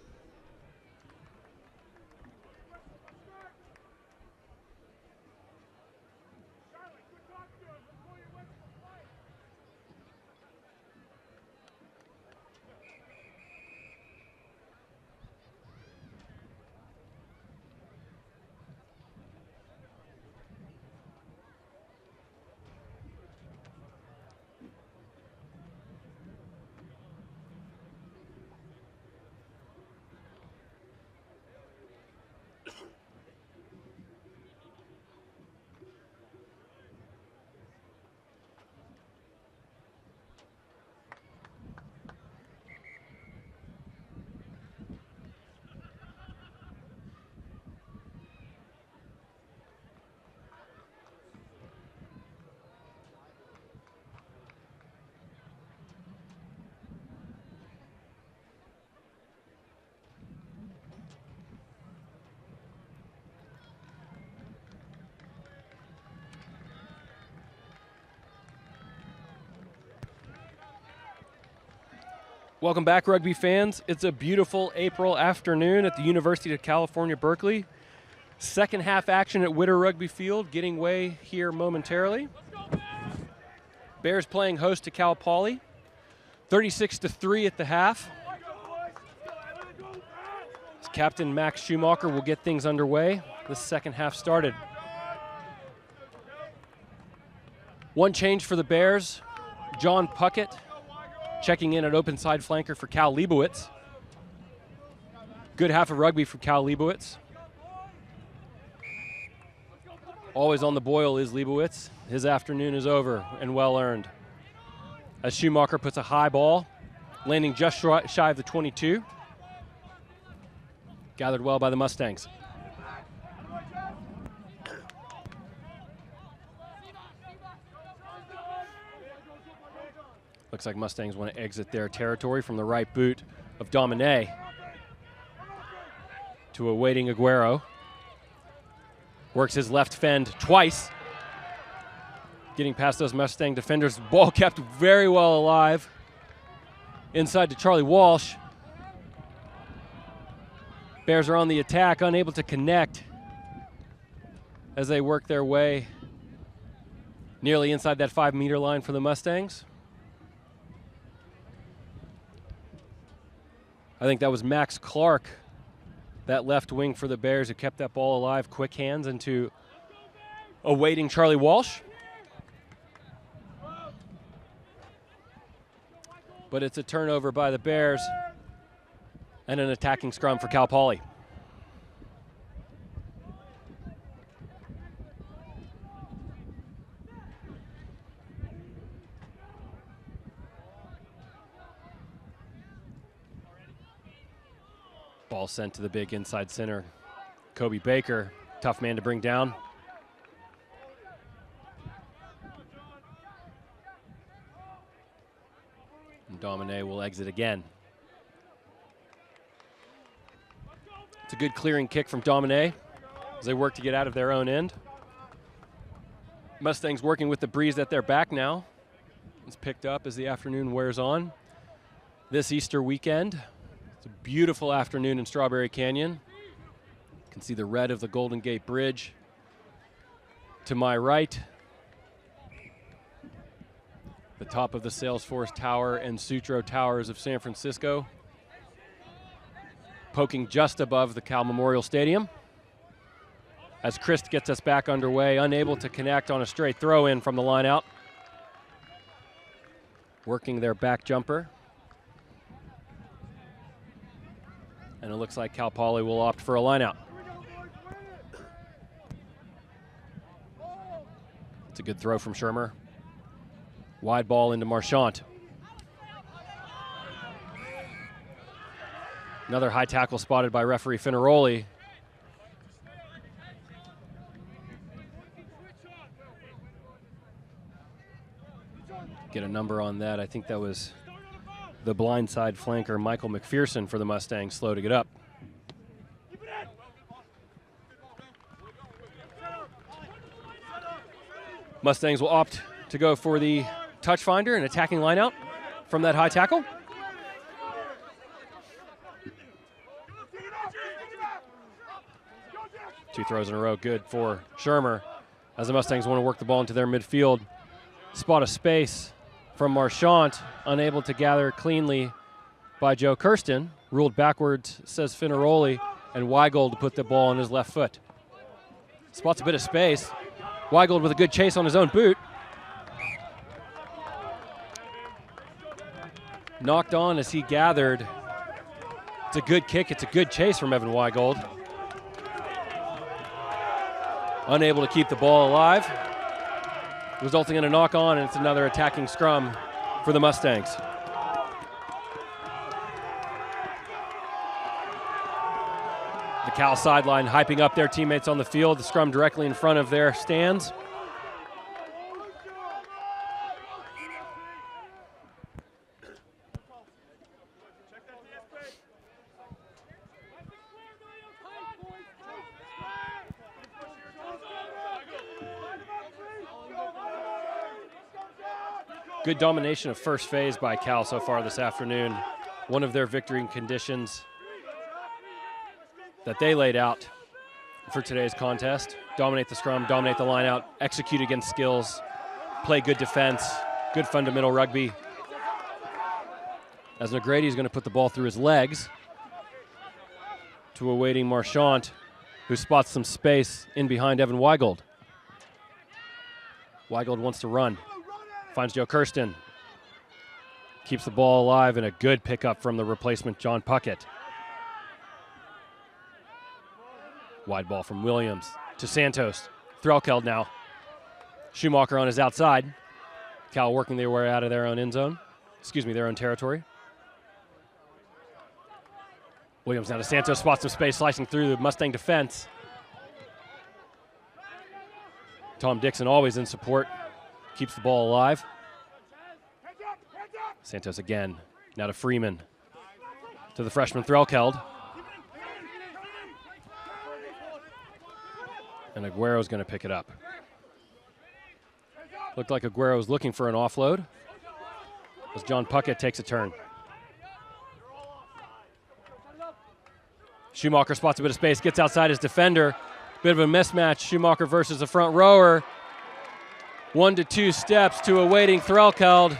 Welcome back, rugby fans. It's a beautiful April afternoon at the University of California, Berkeley. Second half action at Witter Rugby Field getting way here momentarily. Bears playing host to Cal Poly. 36-3 at the half. Captain Max Schumacher will get things underway. The second half started. One change for the Bears. John Puckett checking in at open side flanker for Cal Leibowitz. Good half of rugby from Cal Leibowitz. Always on the boil is Leibowitz. His afternoon is over and well earned. As Schumacher puts a high ball, landing just shy of the 22. Gathered well by the Mustangs. Looks like Mustangs want to exit their territory from the right boot of Domine to a waiting Aguero. Works his left fend twice. Getting past those Mustang defenders. Ball kept very well alive. Inside to Charlie Walsh. Bears are on the attack, unable to connect as they work their way nearly inside that 5-meter line for the Mustangs. I think that was Max Clark, that left wing for the Bears, who kept that ball alive. Quick hands into awaiting Charlie Walsh. But it's a turnover by the Bears and an attacking scrum for Cal Poly. Ball sent to the big inside center. Kobe Baker, tough man to bring down. And Domine will exit again. It's a good clearing kick from Domine as they work to get out of their own end. Mustangs working with the breeze at their back now. It's picked up as the afternoon wears on. This Easter weekend, it's a beautiful afternoon in Strawberry Canyon. You can see the red of the Golden Gate Bridge to my right. The top of the Salesforce Tower and Sutro Towers of San Francisco, poking just above the Cal Memorial Stadium. As Christ gets us back underway, unable to connect on a straight throw in from the line out. Working their back jumper. And it looks like Cal Poly will opt for a line out. It's a good throw from Shermer. Wide ball into Marchant. Another high tackle spotted by referee Finaroli. Get a number on that. I think that was the blindside flanker, Michael McPherson, for the Mustangs, slow to get up. Mustangs will opt to go for the touch finder and attacking lineout from that high tackle. Two throws in a row, good for Shermer, as the Mustangs want to work the ball into their midfield. Spot of space from Marchant, unable to gather cleanly by Joe Kirsten. Ruled backwards, says Finaroli, and Weigold to put the ball on his left foot. Spots a bit of space. Weigold with a good chase on his own boot. Knocked on as he gathered. It's a good kick. It's a good chase from Evan Weigold. Unable to keep the ball alive, resulting in a knock on, and it's another attacking scrum for the Mustangs. The Cal sideline hyping up their teammates on the field. The scrum directly in front of their stands. Good domination of first phase by Cal so far this afternoon. One of their victory conditions that they laid out for today's contest. Dominate the scrum, dominate the line out, execute against skills, play good defense, good fundamental rugby. As Negrete is going to put the ball through his legs to awaiting Marchant, who spots some space in behind Evan Weigold. Weigold wants to run. Finds Joe Kirsten. Keeps the ball alive, and a good pickup from the replacement, John Puckett. Wide ball from Williams to Santos. Threlkeld now. Schumacher on his outside. Cal working their way out of their own end zone. Excuse me, their own territory. Williams now to Santos, spots some space, slicing through the Mustang defense. Tom Dixon always in support, keeps the ball alive. Santos again, now to Freeman. To the freshman Threlkeld. And Aguero's going to pick it up. Looked like Aguero's looking for an offload as John Puckett takes a turn. Schumacher spots a bit of space, gets outside his defender. Bit of a mismatch, Schumacher versus the front rower. 1 to 2 steps to a waiting Threlkeld.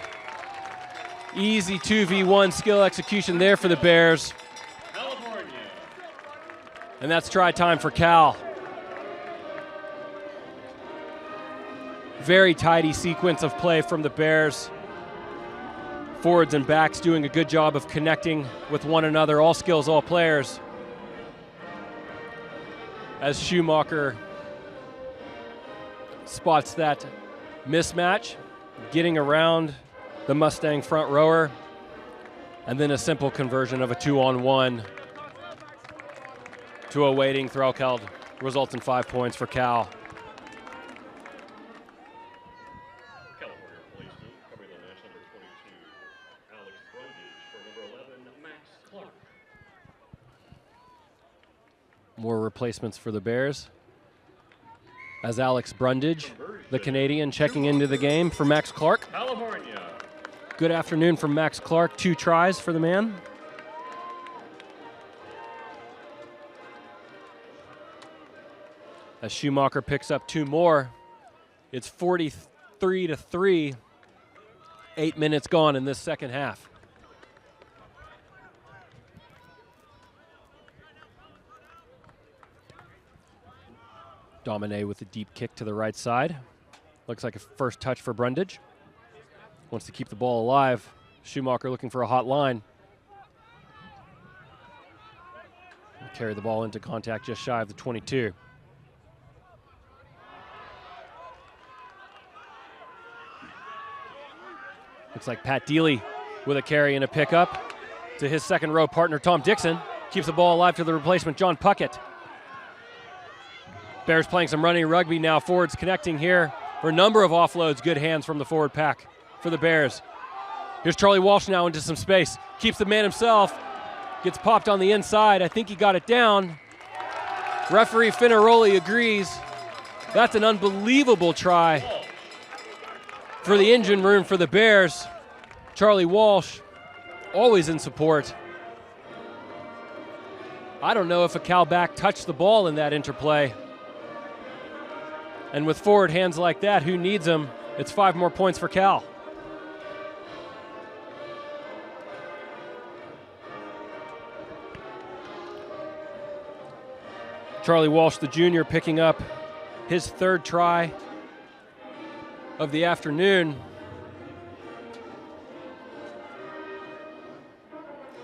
Easy 2v1 skill execution there for the Bears. California. And that's try time for Cal. Very tidy sequence of play from the Bears. Forwards and backs doing a good job of connecting with one another, all skills, all players. As Schumacher spots that mismatch, getting around the Mustang front rower, and then a simple conversion of a 2-on-1 to a waiting Threlkeld results in 5 points for Cal. California replacement covering the match number 22, Alex Brundage for number 11, Max Clark. More replacements for the Bears. As Alex Brundage, the Canadian, checking into the game for Max Clark. California. Good afternoon from Max Clark. 2 tries for the man. As Schumacher picks up 2 more, it's 43-3. 8 minutes gone in this second half. Domine with a deep kick to the right side. Looks like a first touch for Brundage. Wants to keep the ball alive. Schumacher looking for a hot line. Carry the ball into contact just shy of the 22. Looks like Pat Deely with a carry and a pickup to his second row partner, Tom Dixon. Keeps the ball alive to the replacement, John Puckett. Bears playing some running rugby now. Forwards connecting here for a number of offloads. Good hands from the forward pack for the Bears. Here's Charlie Walsh now into some space. Keeps the man himself. Gets popped on the inside. I think he got it down. Referee Finaroli agrees. That's an unbelievable try for the engine room for the Bears. Charlie Walsh, always in support. I don't know if a Cal back touched the ball in that interplay. And with forward hands like that, who needs them? It's 5 more points for Cal. Charlie Walsh, the junior, picking up his 3rd try of the afternoon.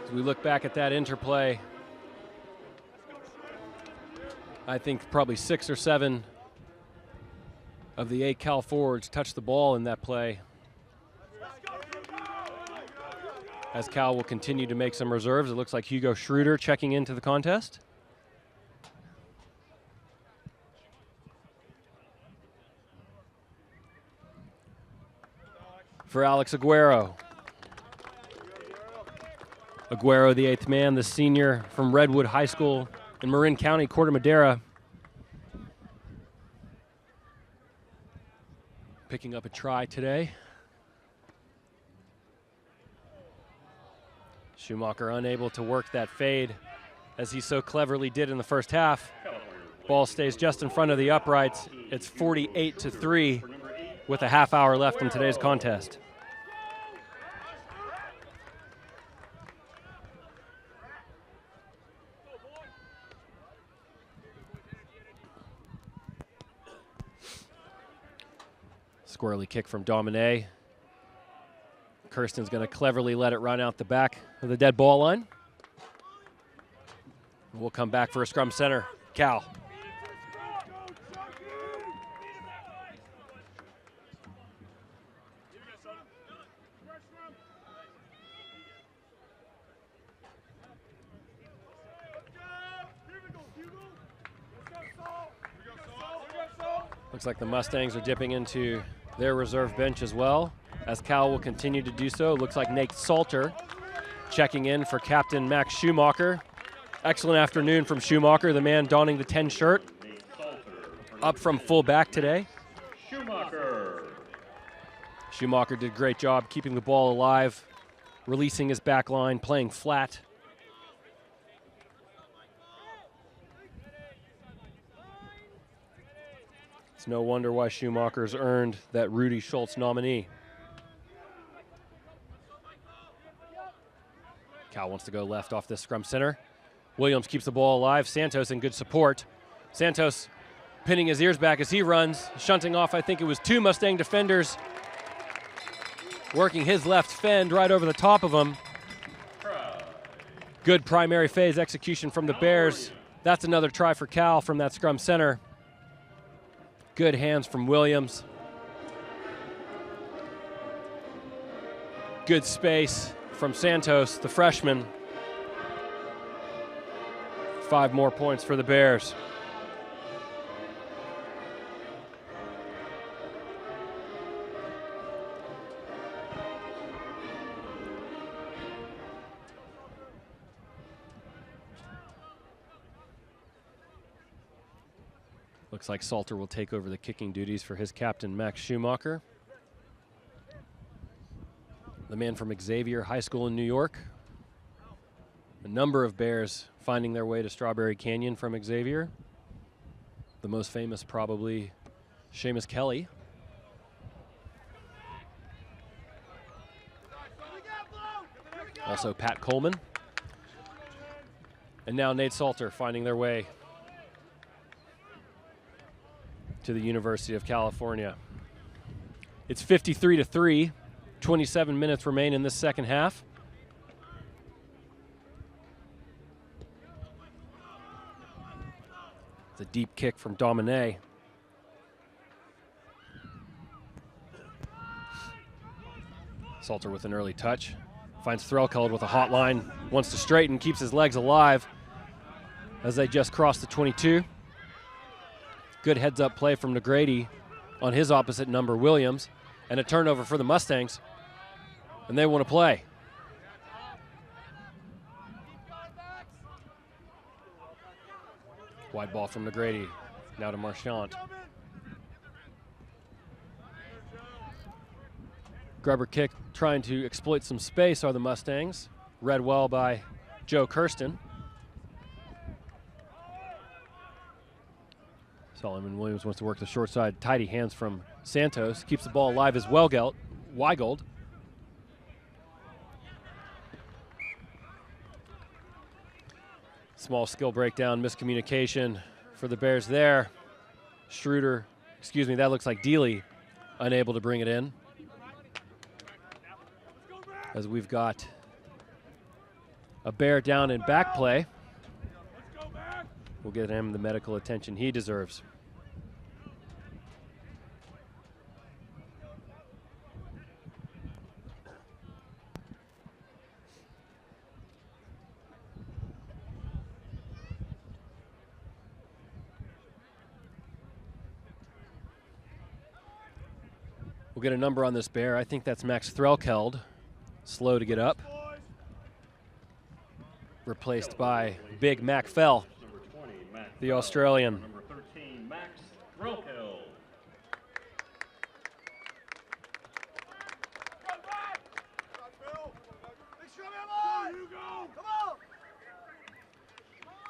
As we look back at that interplay, I think probably 6 or 7 of the 8 Cal forwards touched the ball in that play. As Cal will continue to make some reserves, it looks like Hugo Schroeder checking into the contest. For Alex Aguero. Aguero, the 8th man, the senior from Redwood High School in Marin County, Corte Madera. Picking up a try today. Schumacher unable to work that fade as he so cleverly did in the first half. Ball stays just in front of the uprights. It's 48-3 with a half hour left in today's contest. Squirrely kick from Domine. Kirsten's going to cleverly let it run out the back of the dead ball line. We'll come back for a scrum center. Cal. Looks like the Mustangs are dipping into their reserve bench as well, as Cal will continue to do so. Looks like Nate Salter checking in for Captain Max Schumacher. Excellent afternoon from Schumacher, the man donning the 10 shirt. Up from fullback today. Schumacher did a great job keeping the ball alive, releasing his back line, playing flat. It's no wonder why Schumacher's earned that Rudy Schultz nominee. Cal wants to go left off this scrum center. Williams keeps the ball alive. Santos in good support. Santos pinning his ears back as he runs, shunting off, I think it was 2 Mustang defenders, working his left fend right over the top of him. Good primary phase execution from the Bears. That's another try for Cal from that scrum center. Good hands from Williams. Good space from Santos, the freshman. 5 more points for the Bears. Looks like Salter will take over the kicking duties for his captain, Max Schumacher. The man from Xavier High School in New York. A number of Bears finding their way to Strawberry Canyon from Xavier. The most famous probably Seamus Kelly. Also Pat Coleman. And now Nate Salter finding their way to the University of California. It's 53-3. 27 minutes remain in this second half. It's a deep kick from Domine. Salter with an early touch. Finds Threlkeld with a hot line. Wants to straighten, keeps his legs alive as they just cross the 22. Good heads-up play from Negrady on his opposite number, Williams, and a turnover for the Mustangs, and they want to play. Wide ball from Negrady, now to Marchant. Grubber kick trying to exploit some space are the Mustangs, read well by Joe Kirsten. Solomon Williams wants to work the short side. Tidy hands from Santos. Keeps the ball alive as well, Weigold. Small skill breakdown, miscommunication for the Bears there. That looks like Dealey, unable to bring it in. As we've got a Bear down in back play. We'll get him the medical attention he deserves. We'll get a number on this Bear. I think that's Max Threlkeld. Slow to get up. Replaced by Big Mac Fell, the Australian. Number 13, Max Threlkeld.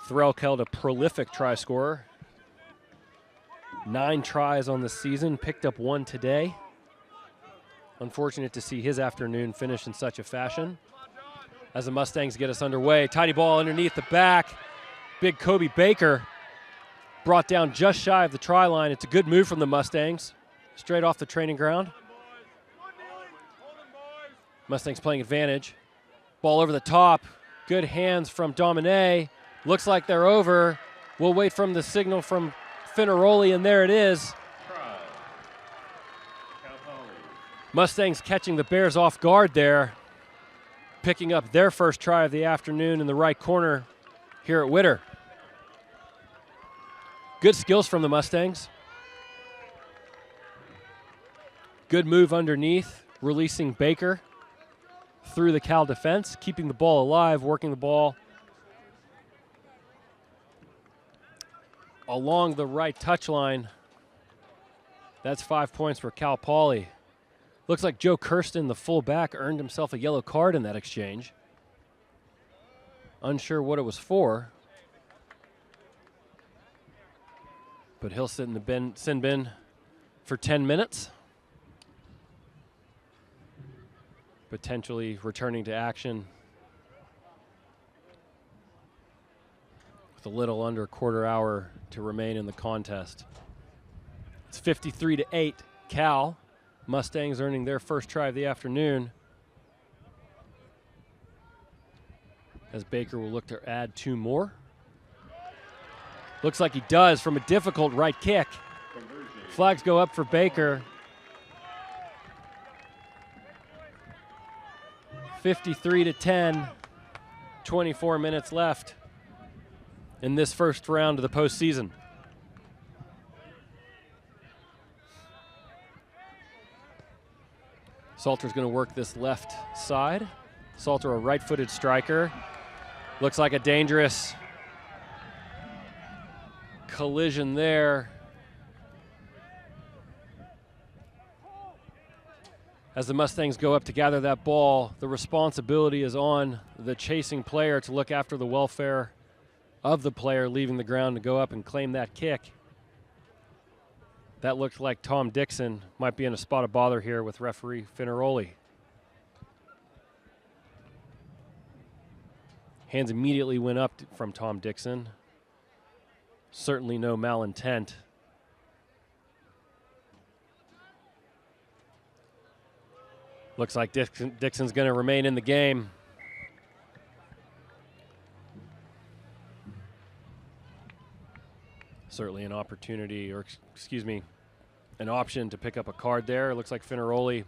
Threlkeld, a prolific try scorer. 9 tries on the season, picked up 1 today. Unfortunate to see his afternoon finish in such a fashion. As the Mustangs get us underway, tidy ball underneath the back. Big Kobe Baker brought down just shy of the try line. It's a good move from the Mustangs, straight off the training ground. Mustangs playing advantage. Ball over the top. Good hands from Domine. Looks like they're over. We'll wait from the signal from Finaroli, and there it is. Mustangs catching the Bears off guard there, picking up their first try of the afternoon in the right corner here at Witter. Good skills from the Mustangs. Good move underneath, releasing Baker through the Cal defense, keeping the ball alive, working the ball along the right touchline. That's 5 points for Cal Poly. Looks like Joe Kirsten, the fullback, earned himself a yellow card in that exchange. Unsure what it was for, but he'll sit in the sin bin for 10 minutes. Potentially returning to action with a little under a quarter hour to remain in the contest. It's 53-8, Cal. Mustangs earning their first try of the afternoon, as Baker will look to add 2 more. Looks like he does from a difficult right kick. Flags go up for Baker. 53-10, 24 minutes left in this first round of the postseason. Salter's going to work this left side. Salter, a right-footed striker. Looks like a dangerous collision there, as the Mustangs go up to gather that ball. The responsibility is on the chasing player to look after the welfare of the player leaving the ground to go up and claim that kick. That looked like Tom Dixon might be in a spot of bother here with referee Finaroli. Hands immediately went up from Tom Dixon. Certainly no malintent. Looks like Dixon's going to remain in the game. Certainly an opportunity, or excuse me, an option to pick up a card there. It looks like Finaroli,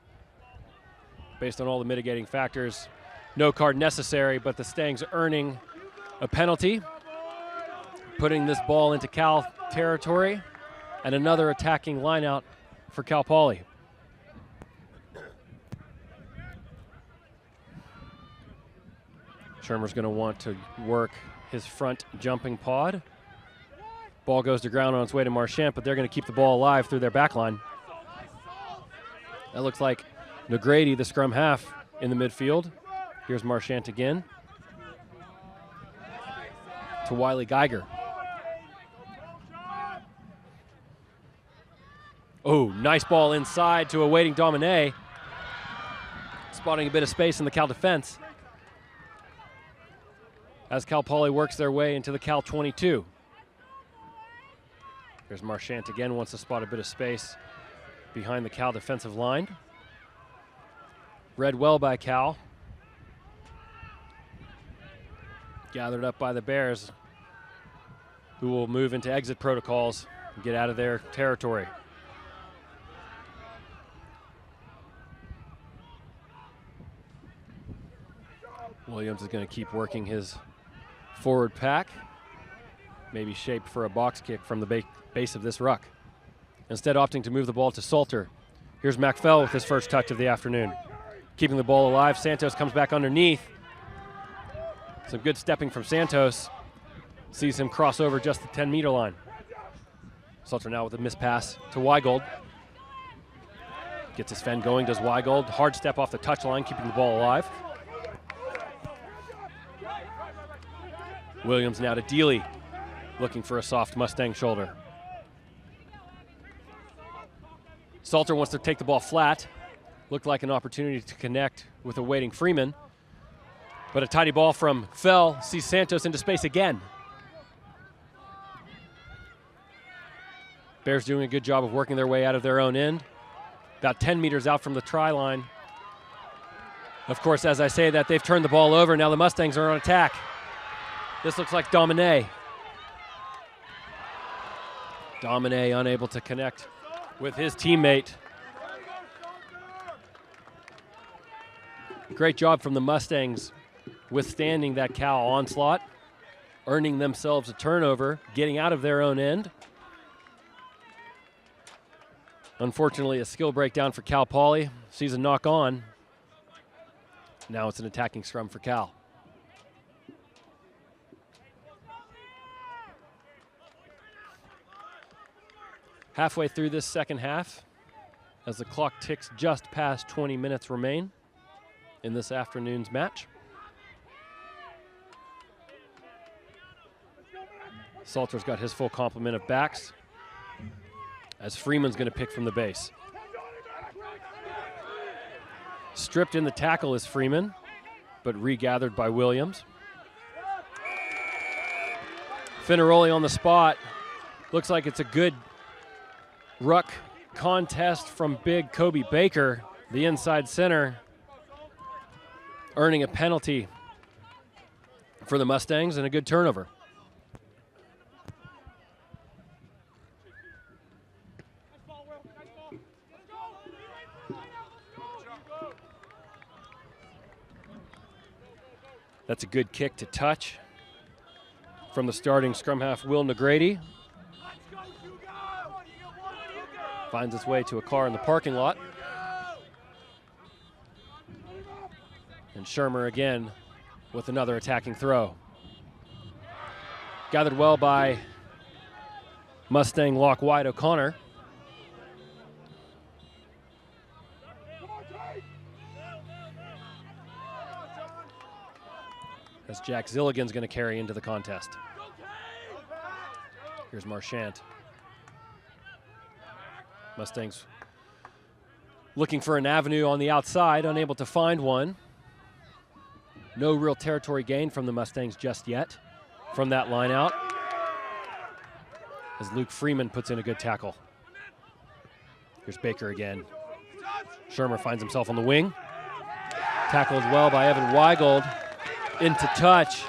based on all the mitigating factors, no card necessary, but the Stangs earning a penalty, putting this ball into Cal territory, and another attacking lineout for Cal Poly. Shermer's going to want to work his front jumping pod. Ball goes to ground on its way to Marchant, but they're going to keep the ball alive through their back line. That looks like Negrady, the scrum half, in the midfield. Here's Marchant again to Wiley Geiger. Oh, nice ball inside to a waiting Domine. Spotting a bit of space in the Cal defense as Cal Poly works their way into the Cal 22. Here's Marchant again, wants to spot a bit of space behind the Cal defensive line. Read well by Cal. Gathered up by the Bears, who will move into exit protocols and get out of their territory. Williams is going to keep working his forward pack, maybe shaped for a box kick from the base of this ruck. Instead, opting to move the ball to Salter. Here's MacPhail with his first touch of the afternoon. Keeping the ball alive, Santos comes back underneath. Some good stepping from Santos. Sees him cross over just the 10-meter line. Salter now with a missed pass to Weigold. Gets his fend going, does Weigold. Hard step off the touchline, keeping the ball alive. Williams now to Dealey, looking for a soft Mustang shoulder. Salter wants to take the ball flat. Looked like an opportunity to connect with a waiting Freeman. But a tidy ball from Fell sees Santos into space again. Bears doing a good job of working their way out of their own end. About 10 meters out from the try line. Of course, as I say that, they've turned the ball over. Now the Mustangs are on attack. This looks like Domine. Domine unable to connect with his teammate. Great job from the Mustangs withstanding that Cal onslaught, earning themselves a turnover, getting out of their own end. Unfortunately, a skill breakdown for Cal Poly. Sees a knock on. Now it's an attacking scrum for Cal. Halfway through this second half, as the clock ticks just past 20 minutes remain in this afternoon's match. Salter's got his full complement of backs, as Freeman's going to pick from the base. Stripped in the tackle is Freeman, but regathered by Williams. Finaroli on the spot. Looks like it's a good ruck contest from big Kobe Baker, the inside center, earning a penalty for the Mustangs and a good turnover. That's a good kick to touch from the starting scrum half, Will Negrady. Finds its way to a car in the parking lot. And Shermer again with another attacking throw. Gathered well by Mustang lock wide O'Connor. As Jack Zilligan's going to carry into the contest. Here's Marchant. Mustangs looking for an avenue on the outside, unable to find one. No real territory gain from the Mustangs just yet from that line out. As Luke Freeman puts in a good tackle. Here's Baker again. Shermer finds himself on the wing. Tackled well by Evan Weigold. Into touch.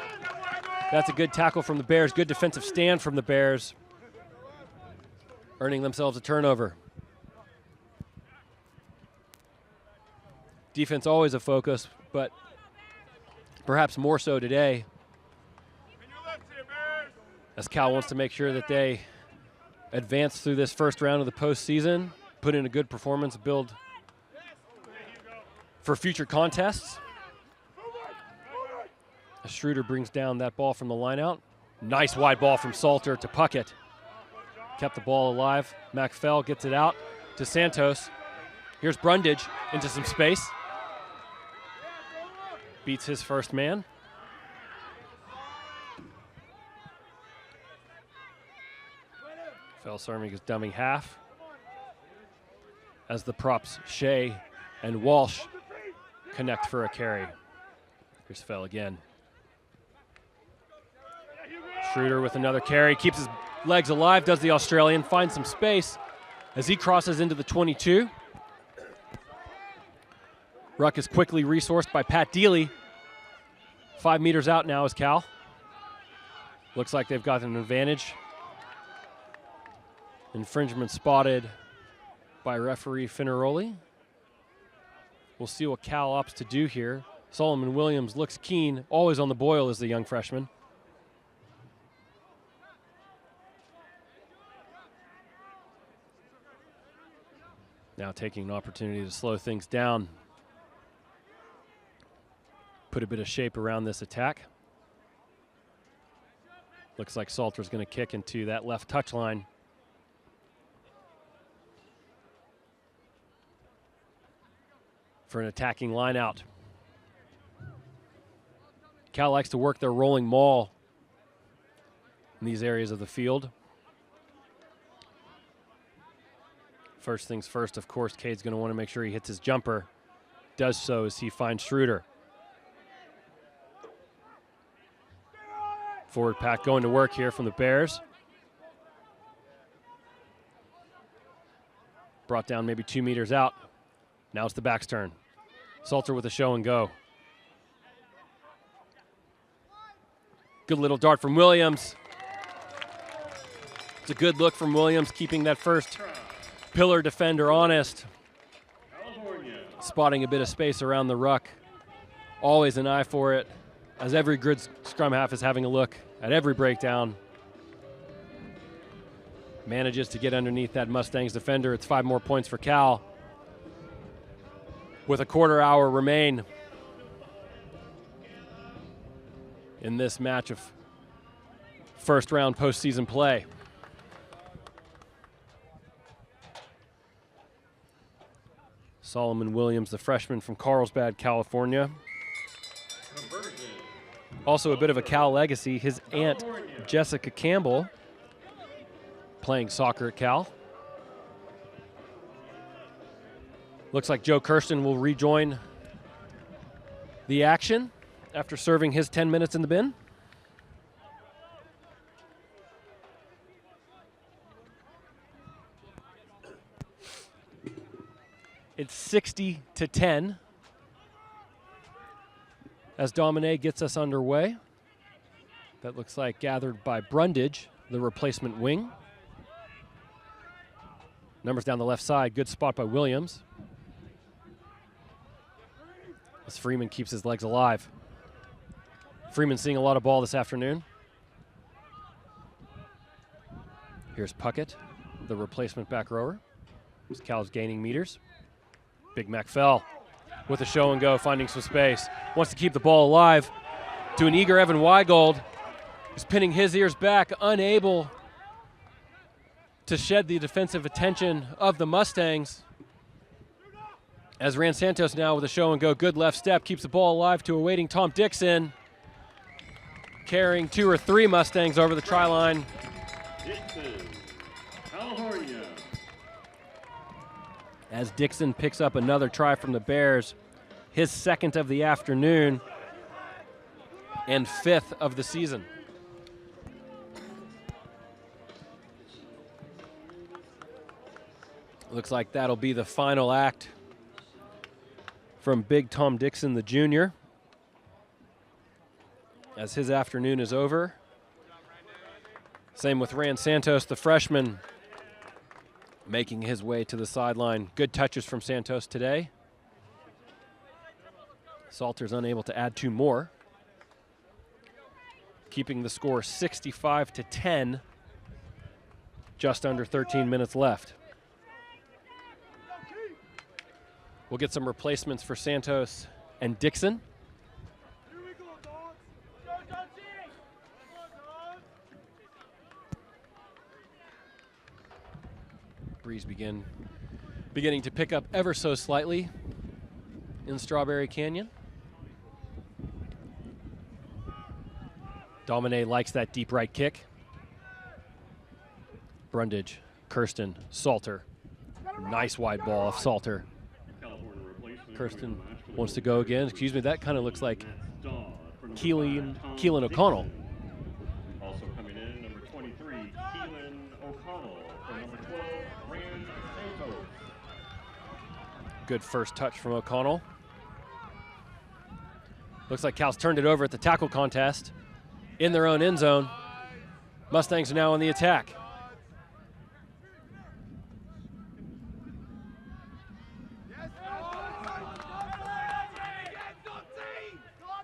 That's a good tackle from the Bears. Good defensive stand from the Bears. Earning themselves a turnover. Defense always a focus, but perhaps more so today, as Cal wants to make sure that they advance through this first round of the postseason, put in a good performance, build for future contests. As Schroeder brings down that ball from the lineout. Nice wide ball from Salter to Puckett. Kept the ball alive. MacPhail gets it out to Santos. Here's Brundage into some space. Beats his first man. Fell Sarming is dumbing half. As the props Shea and Walsh connect for a carry. Here's Fell again. Schroeder with another carry, keeps his legs alive, does the Australian, finds some space as he crosses into the 22. Ruck is quickly resourced by Pat Deely. 5 meters out now is Cal. Looks like they've got an advantage. Infringement spotted by referee Finaroli. We'll see what Cal opts to do here. Solomon Williams looks keen, always on the boil as the young freshman. Now taking an opportunity to slow things down. Put a bit of shape around this attack. Looks like Salter's going to kick into that left touchline. For an attacking line out. Cal likes to work their rolling maul in these areas of the field. First things first, of course, Cade's going to want to make sure he hits his jumper. Does so as he finds Schroeder. Forward pack going to work here from the Bears. Brought down maybe 2 meters out. Now it's the back's turn. Salter with a show and go. Good little dart from Williams. It's a good look from Williams, keeping that first pillar defender honest. Spotting a bit of space around the ruck. Always an eye for it, as every good scrum half is having a look at every breakdown. Manages to get underneath that Mustangs defender. It's 5 more points for Cal with a quarter hour remain in this match of first round postseason play. Solomon Williams, the freshman from Carlsbad, California. Also a bit of a Cal legacy. His aunt, Jessica Campbell, playing soccer at Cal. Looks like Joe Kirsten will rejoin the action after serving his 10 minutes in the bin. It's 60-10 as Domine gets us underway. That looks like gathered by Brundage, the replacement wing. Numbers down the left side. Good spot by Williams. As Freeman keeps his legs alive. Freeman seeing a lot of ball this afternoon. Here's Puckett, the replacement back rower. As Cal's gaining meters. Big Mac fell with a show and go, finding some space. Wants to keep the ball alive to an eager Evan Weigold, who's pinning his ears back, unable to shed the defensive attention of the Mustangs. As Ran Santos now with a show and go, good left step, keeps the ball alive to awaiting Tom Dixon, carrying 2 or 3 Mustangs over the try line. Dixon, California. As Dixon picks up another try from the Bears, his 2nd of the afternoon and 5th of the season. Looks like that'll be the final act from Big Tom Dixon, the junior, as his afternoon is over. Same with Ran Santos, the freshman, making his way to the sideline. Good touches from Santos today. Salter's unable to add 2 more. Keeping the score 65-10, just under 13 minutes left. We'll get some replacements for Santos and Dixon. Breeze beginning to pick up ever so slightly in Strawberry Canyon. Domine likes that deep right kick. Brundage, Kirsten, Salter. Nice wide ball off Salter. Kirsten wants to go again. Excuse me, that kind of looks like Keelan O'Connell. Also coming in, number 23, Keelan O'Connell. For number 12, Ran Santos. Good first touch from O'Connell. Looks like Cal's turned it over at the tackle contest in their own end zone. Mustangs are now on the attack.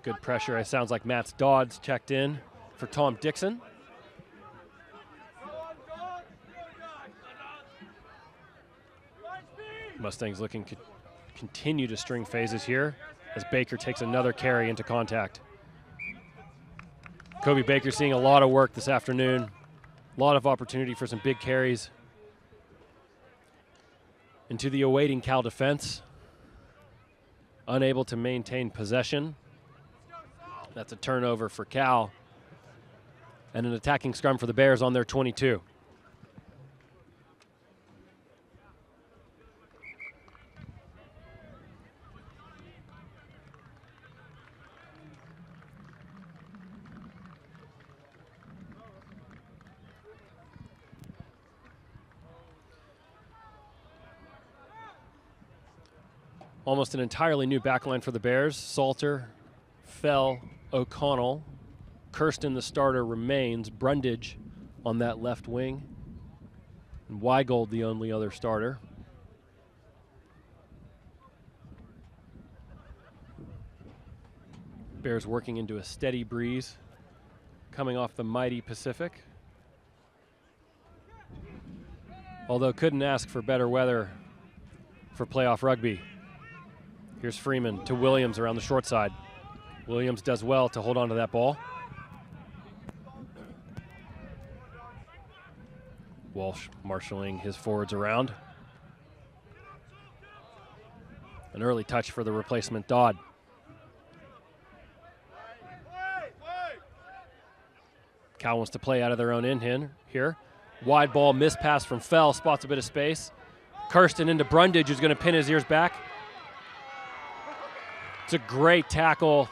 Good pressure. It sounds like Matt Dodds checked in for Tom Dixon. Mustangs looking to continue to string phases here as Baker takes another carry into contact. Kobe Baker seeing a lot of work this afternoon. A lot of opportunity for some big carries into the awaiting Cal defense. Unable to maintain possession. That's a turnover for Cal. And an attacking scrum for the Bears on their 22. Almost an entirely new backline for the Bears. Salter, Fell, O'Connell, Kirsten, the starter, remains. Brundage on that left wing. And Weigold, the only other starter. Bears working into a steady breeze coming off the mighty Pacific. although couldn't ask for better weather for playoff rugby. Here's Freeman to Williams around the short side. Williams does well to hold on to that ball. Walsh marshaling his forwards around. An early touch for the replacement Dodd. Cal wants to play out of their own end here. Wide ball, miss pass from Fell, spots a bit of space. Kirsten into Brundage, who's going to pin his ears back. It's a great tackle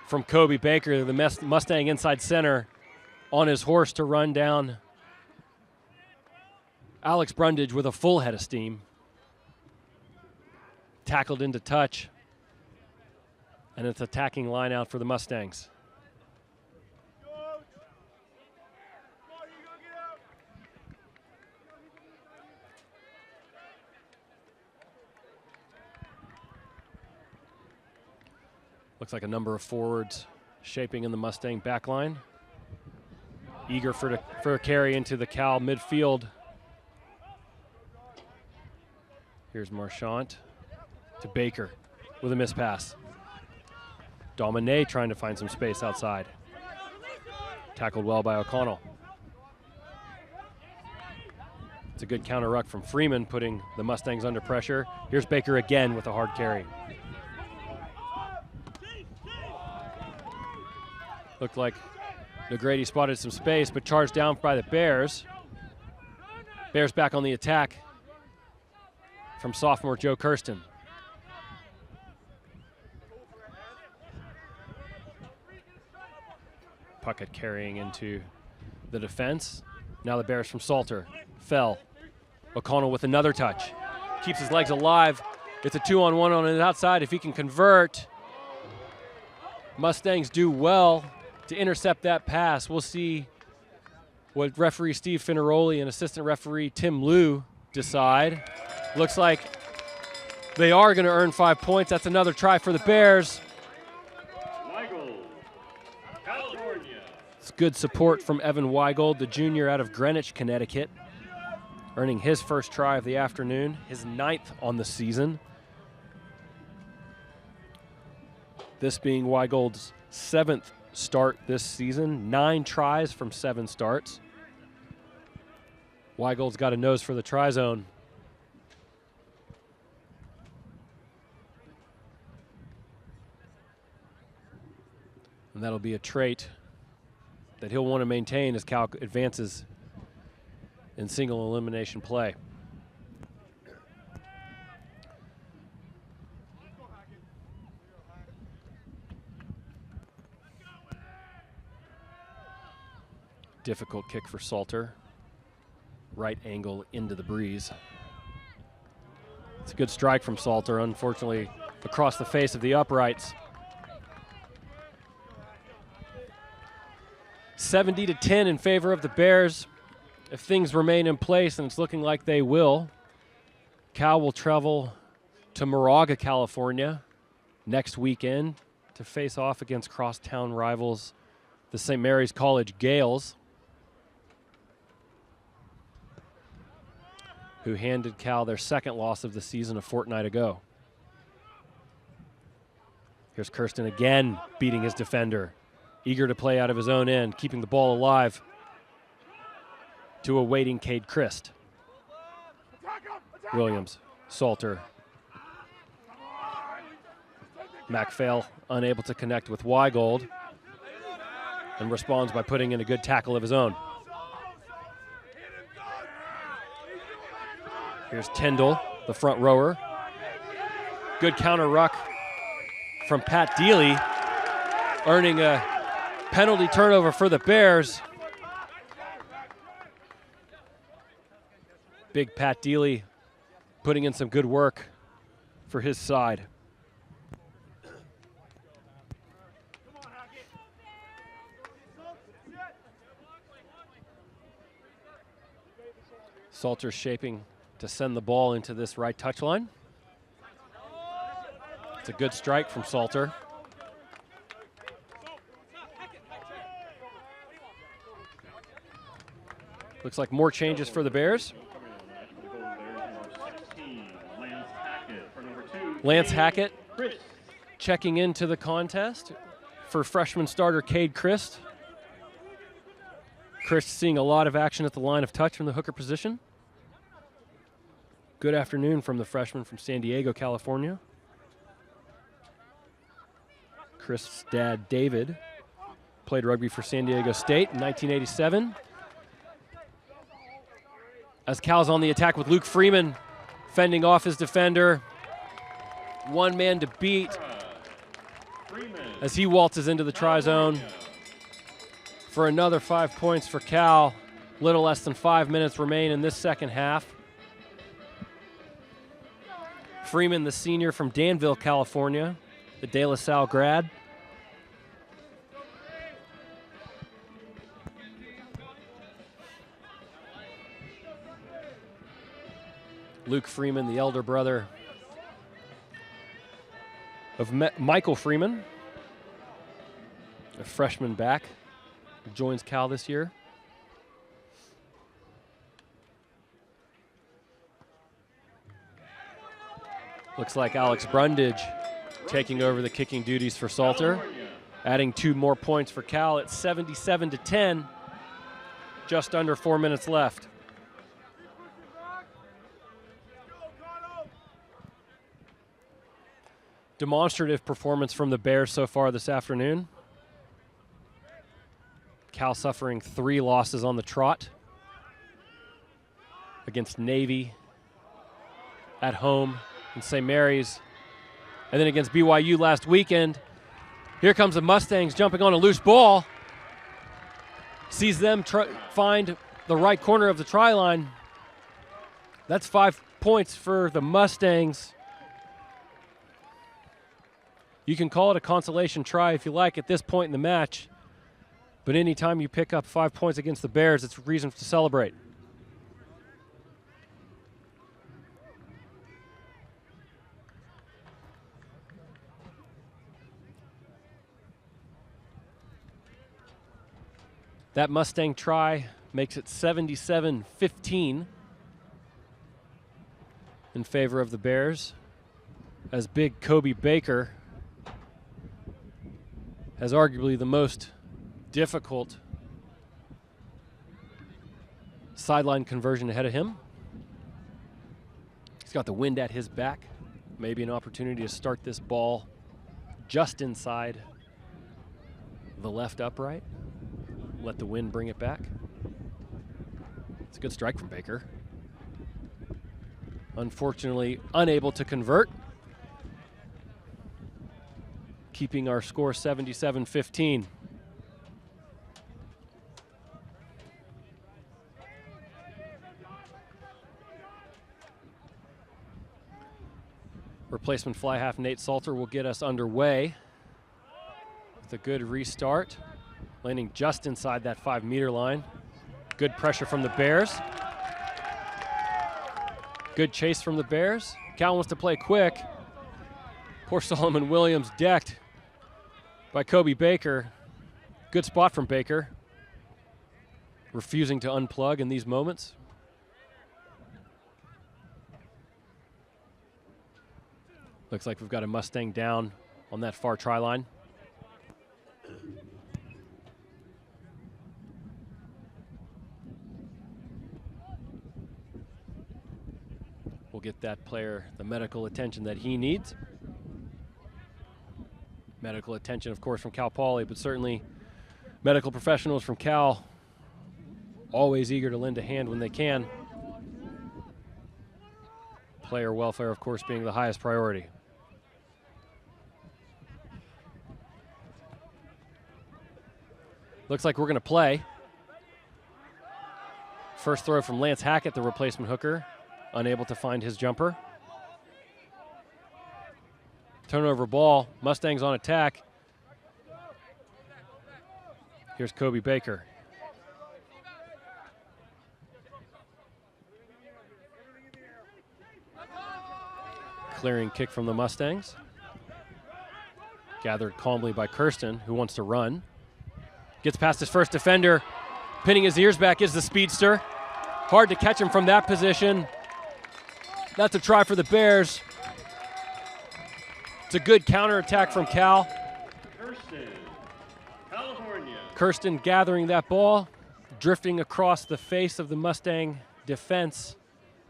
from Kobe Baker, the Mustang inside center, on his horse to run down Alex Brundage with a full head of steam. Tackled into touch, and it's attacking line out for the Mustangs. Looks like a number of forwards shaping in the Mustang backline. Eager for a carry into the Cal midfield. Here's Marchant to Baker with a miss pass. Domine trying to find some space outside. Tackled well by O'Connell. It's a good counter ruck from Freeman, putting the Mustangs under pressure. Here's Baker again with a hard carry. Looked like Negrady spotted some space, but charged down by the Bears. Bears back on the attack from sophomore Joe Kirsten. Puckett carrying into the defense. Now the Bears from Salter. Fell. O'Connell with another touch. Keeps his legs alive. It's a 2-on-1 on his outside. If he can convert, Mustangs do well to intercept that pass. We'll see what referee Steve Finneroli and assistant referee Tim Liu decide. Looks like they are going to earn 5 points. That's another try for the Bears. Weigel, California. It's good support from Evan Weigold, the junior out of Greenwich, Connecticut, earning his first try of the afternoon, his 9th on the season. This being Weigold's 7th start this season, 9 tries from 7 starts. Weigold's got a nose for the try zone. And that'll be a trait that he'll want to maintain as Cal advances in single elimination play. Difficult kick for Salter. Right angle into the breeze. It's a good strike from Salter, unfortunately across the face of the uprights. 70-10 in favor of the Bears. If things remain in place, and it's looking like they will, Cal will travel to Moraga, California next weekend to face off against crosstown rivals, the St. Mary's College Gales, who handed Cal their 2nd loss of the season a fortnight ago. Here's Kirsten again beating his defender. Eager to play out of his own end, keeping the ball alive to a waiting Cade Christ. Williams, Salter. MacPhail unable to connect with Weigold and responds by putting in a good tackle of his own. Here's Tyndall, the front rower. Good counter ruck from Pat Deely, earning a penalty turnover for the Bears. Big Pat Deely putting in some good work for his side. Salter shaping to send the ball into this right touchline. It's a good strike from Salter. Looks like more changes for the Bears. Lance Hackett Chris. checking into the contest for freshman starter Cade Christ. Christ seeing a lot of action at the line of touch from the hooker position. Good afternoon from the freshman from San Diego, California. Christ's dad, David, played rugby for San Diego State in 1987. As Cal's on the attack with Luke Freeman fending off his defender. One man to beat as he waltzes into the try zone for another 5 points for Cal. Little less than 5 minutes remain in this second half. Freeman, the senior from Danville, California, the De La Salle grad. Luke Freeman, the elder brother of Michael Freeman, a freshman back, who joins Cal this year. Looks like Alex Brundage taking over the kicking duties for Salter, adding 2 more points for Cal at 77-10, just under 4 minutes left. Demonstrative performance from the Bears so far this afternoon. Cal suffering 3 losses on the trot against Navy, at home in St. Mary's, and then against BYU last weekend. Here comes the Mustangs jumping on a loose ball. Sees them find the right corner of the try line. That's 5 points for the Mustangs. You can call it a consolation try if you like at this point in the match, but anytime you pick up 5 points against the Bears, it's a reason to celebrate. That Mustang try makes it 77-15 in favor of the Bears, as big Kobe Baker has arguably the most difficult sideline conversion ahead of him. He's got the wind at his back. Maybe an opportunity to start this ball just inside the left upright. Let the wind bring it back. It's a good strike from Baker. Unfortunately, unable to convert. Keeping our score 77-15. Replacement fly half Nate Salter will get us underway with a good restart, landing just inside that 5-meter line. Good pressure from the Bears. Good chase from the Bears. Cal wants to play quick. Poor Solomon Williams decked by Kobe Baker. Good spot from Baker. Refusing to unplug in these moments. Looks like we've got a Mustang down on that far try line. We'll get that player the medical attention that he needs. Medical attention, of course, from Cal Poly, but certainly medical professionals from Cal always eager to lend a hand when they can. Player welfare, of course, being the highest priority. Looks like we're going to play. First throw from Lance Hackett, the replacement hooker, unable to find his jumper. Turnover ball, Mustangs on attack. Here's Kobe Baker. Clearing kick from the Mustangs. Gathered calmly by Kirsten, who wants to run. Gets past his first defender. Pinning his ears back is the speedster. Hard to catch him from that position. That's a try for the Bears. It's a good counterattack from Cal. Kirsten, California. Kirsten gathering that ball, drifting across the face of the Mustang defense,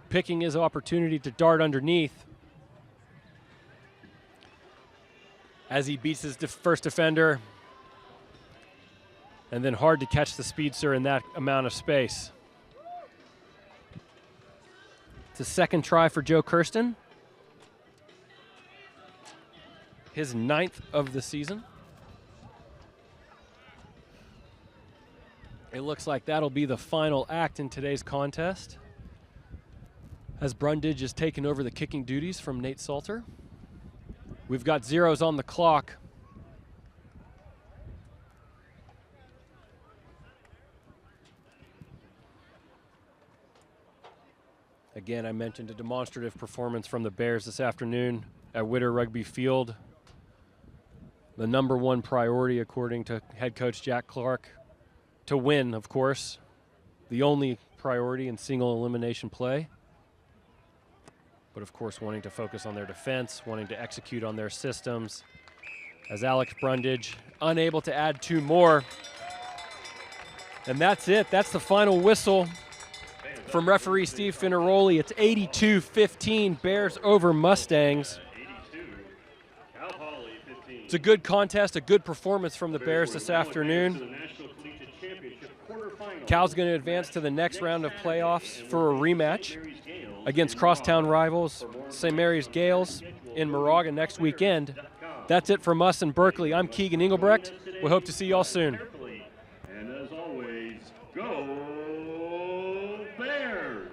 picking his opportunity to dart underneath as he beats his first defender, and then hard to catch the speedster in that amount of space. It's a second try for Joe Kirsten, his 9th of the season. It looks like that'll be the final act in today's contest, as Brundage is taking over the kicking duties from Nate Salter. We've got zeros on the clock. Again, I mentioned a demonstrative performance from the Bears this afternoon at Witter Rugby Field. The #1 priority, according to head coach Jack Clark, to win, of course. The only priority in single elimination play. But of course, wanting to focus on their defense, wanting to execute on their systems. As Alex Brundage unable to add 2 more. And that's it. That's the final whistle from referee Steve Finaroli. It's 82-15, Bears over Mustangs. It's a good contest, a good performance from the Bears this afternoon. Cal's going to advance to the next round of playoffs for a rematch against crosstown rivals St. Mary's Gales in Moraga next weekend. That's it from us in Berkeley. I'm Keegan Engelbrecht. We hope to see y'all soon. And as always, go Bears!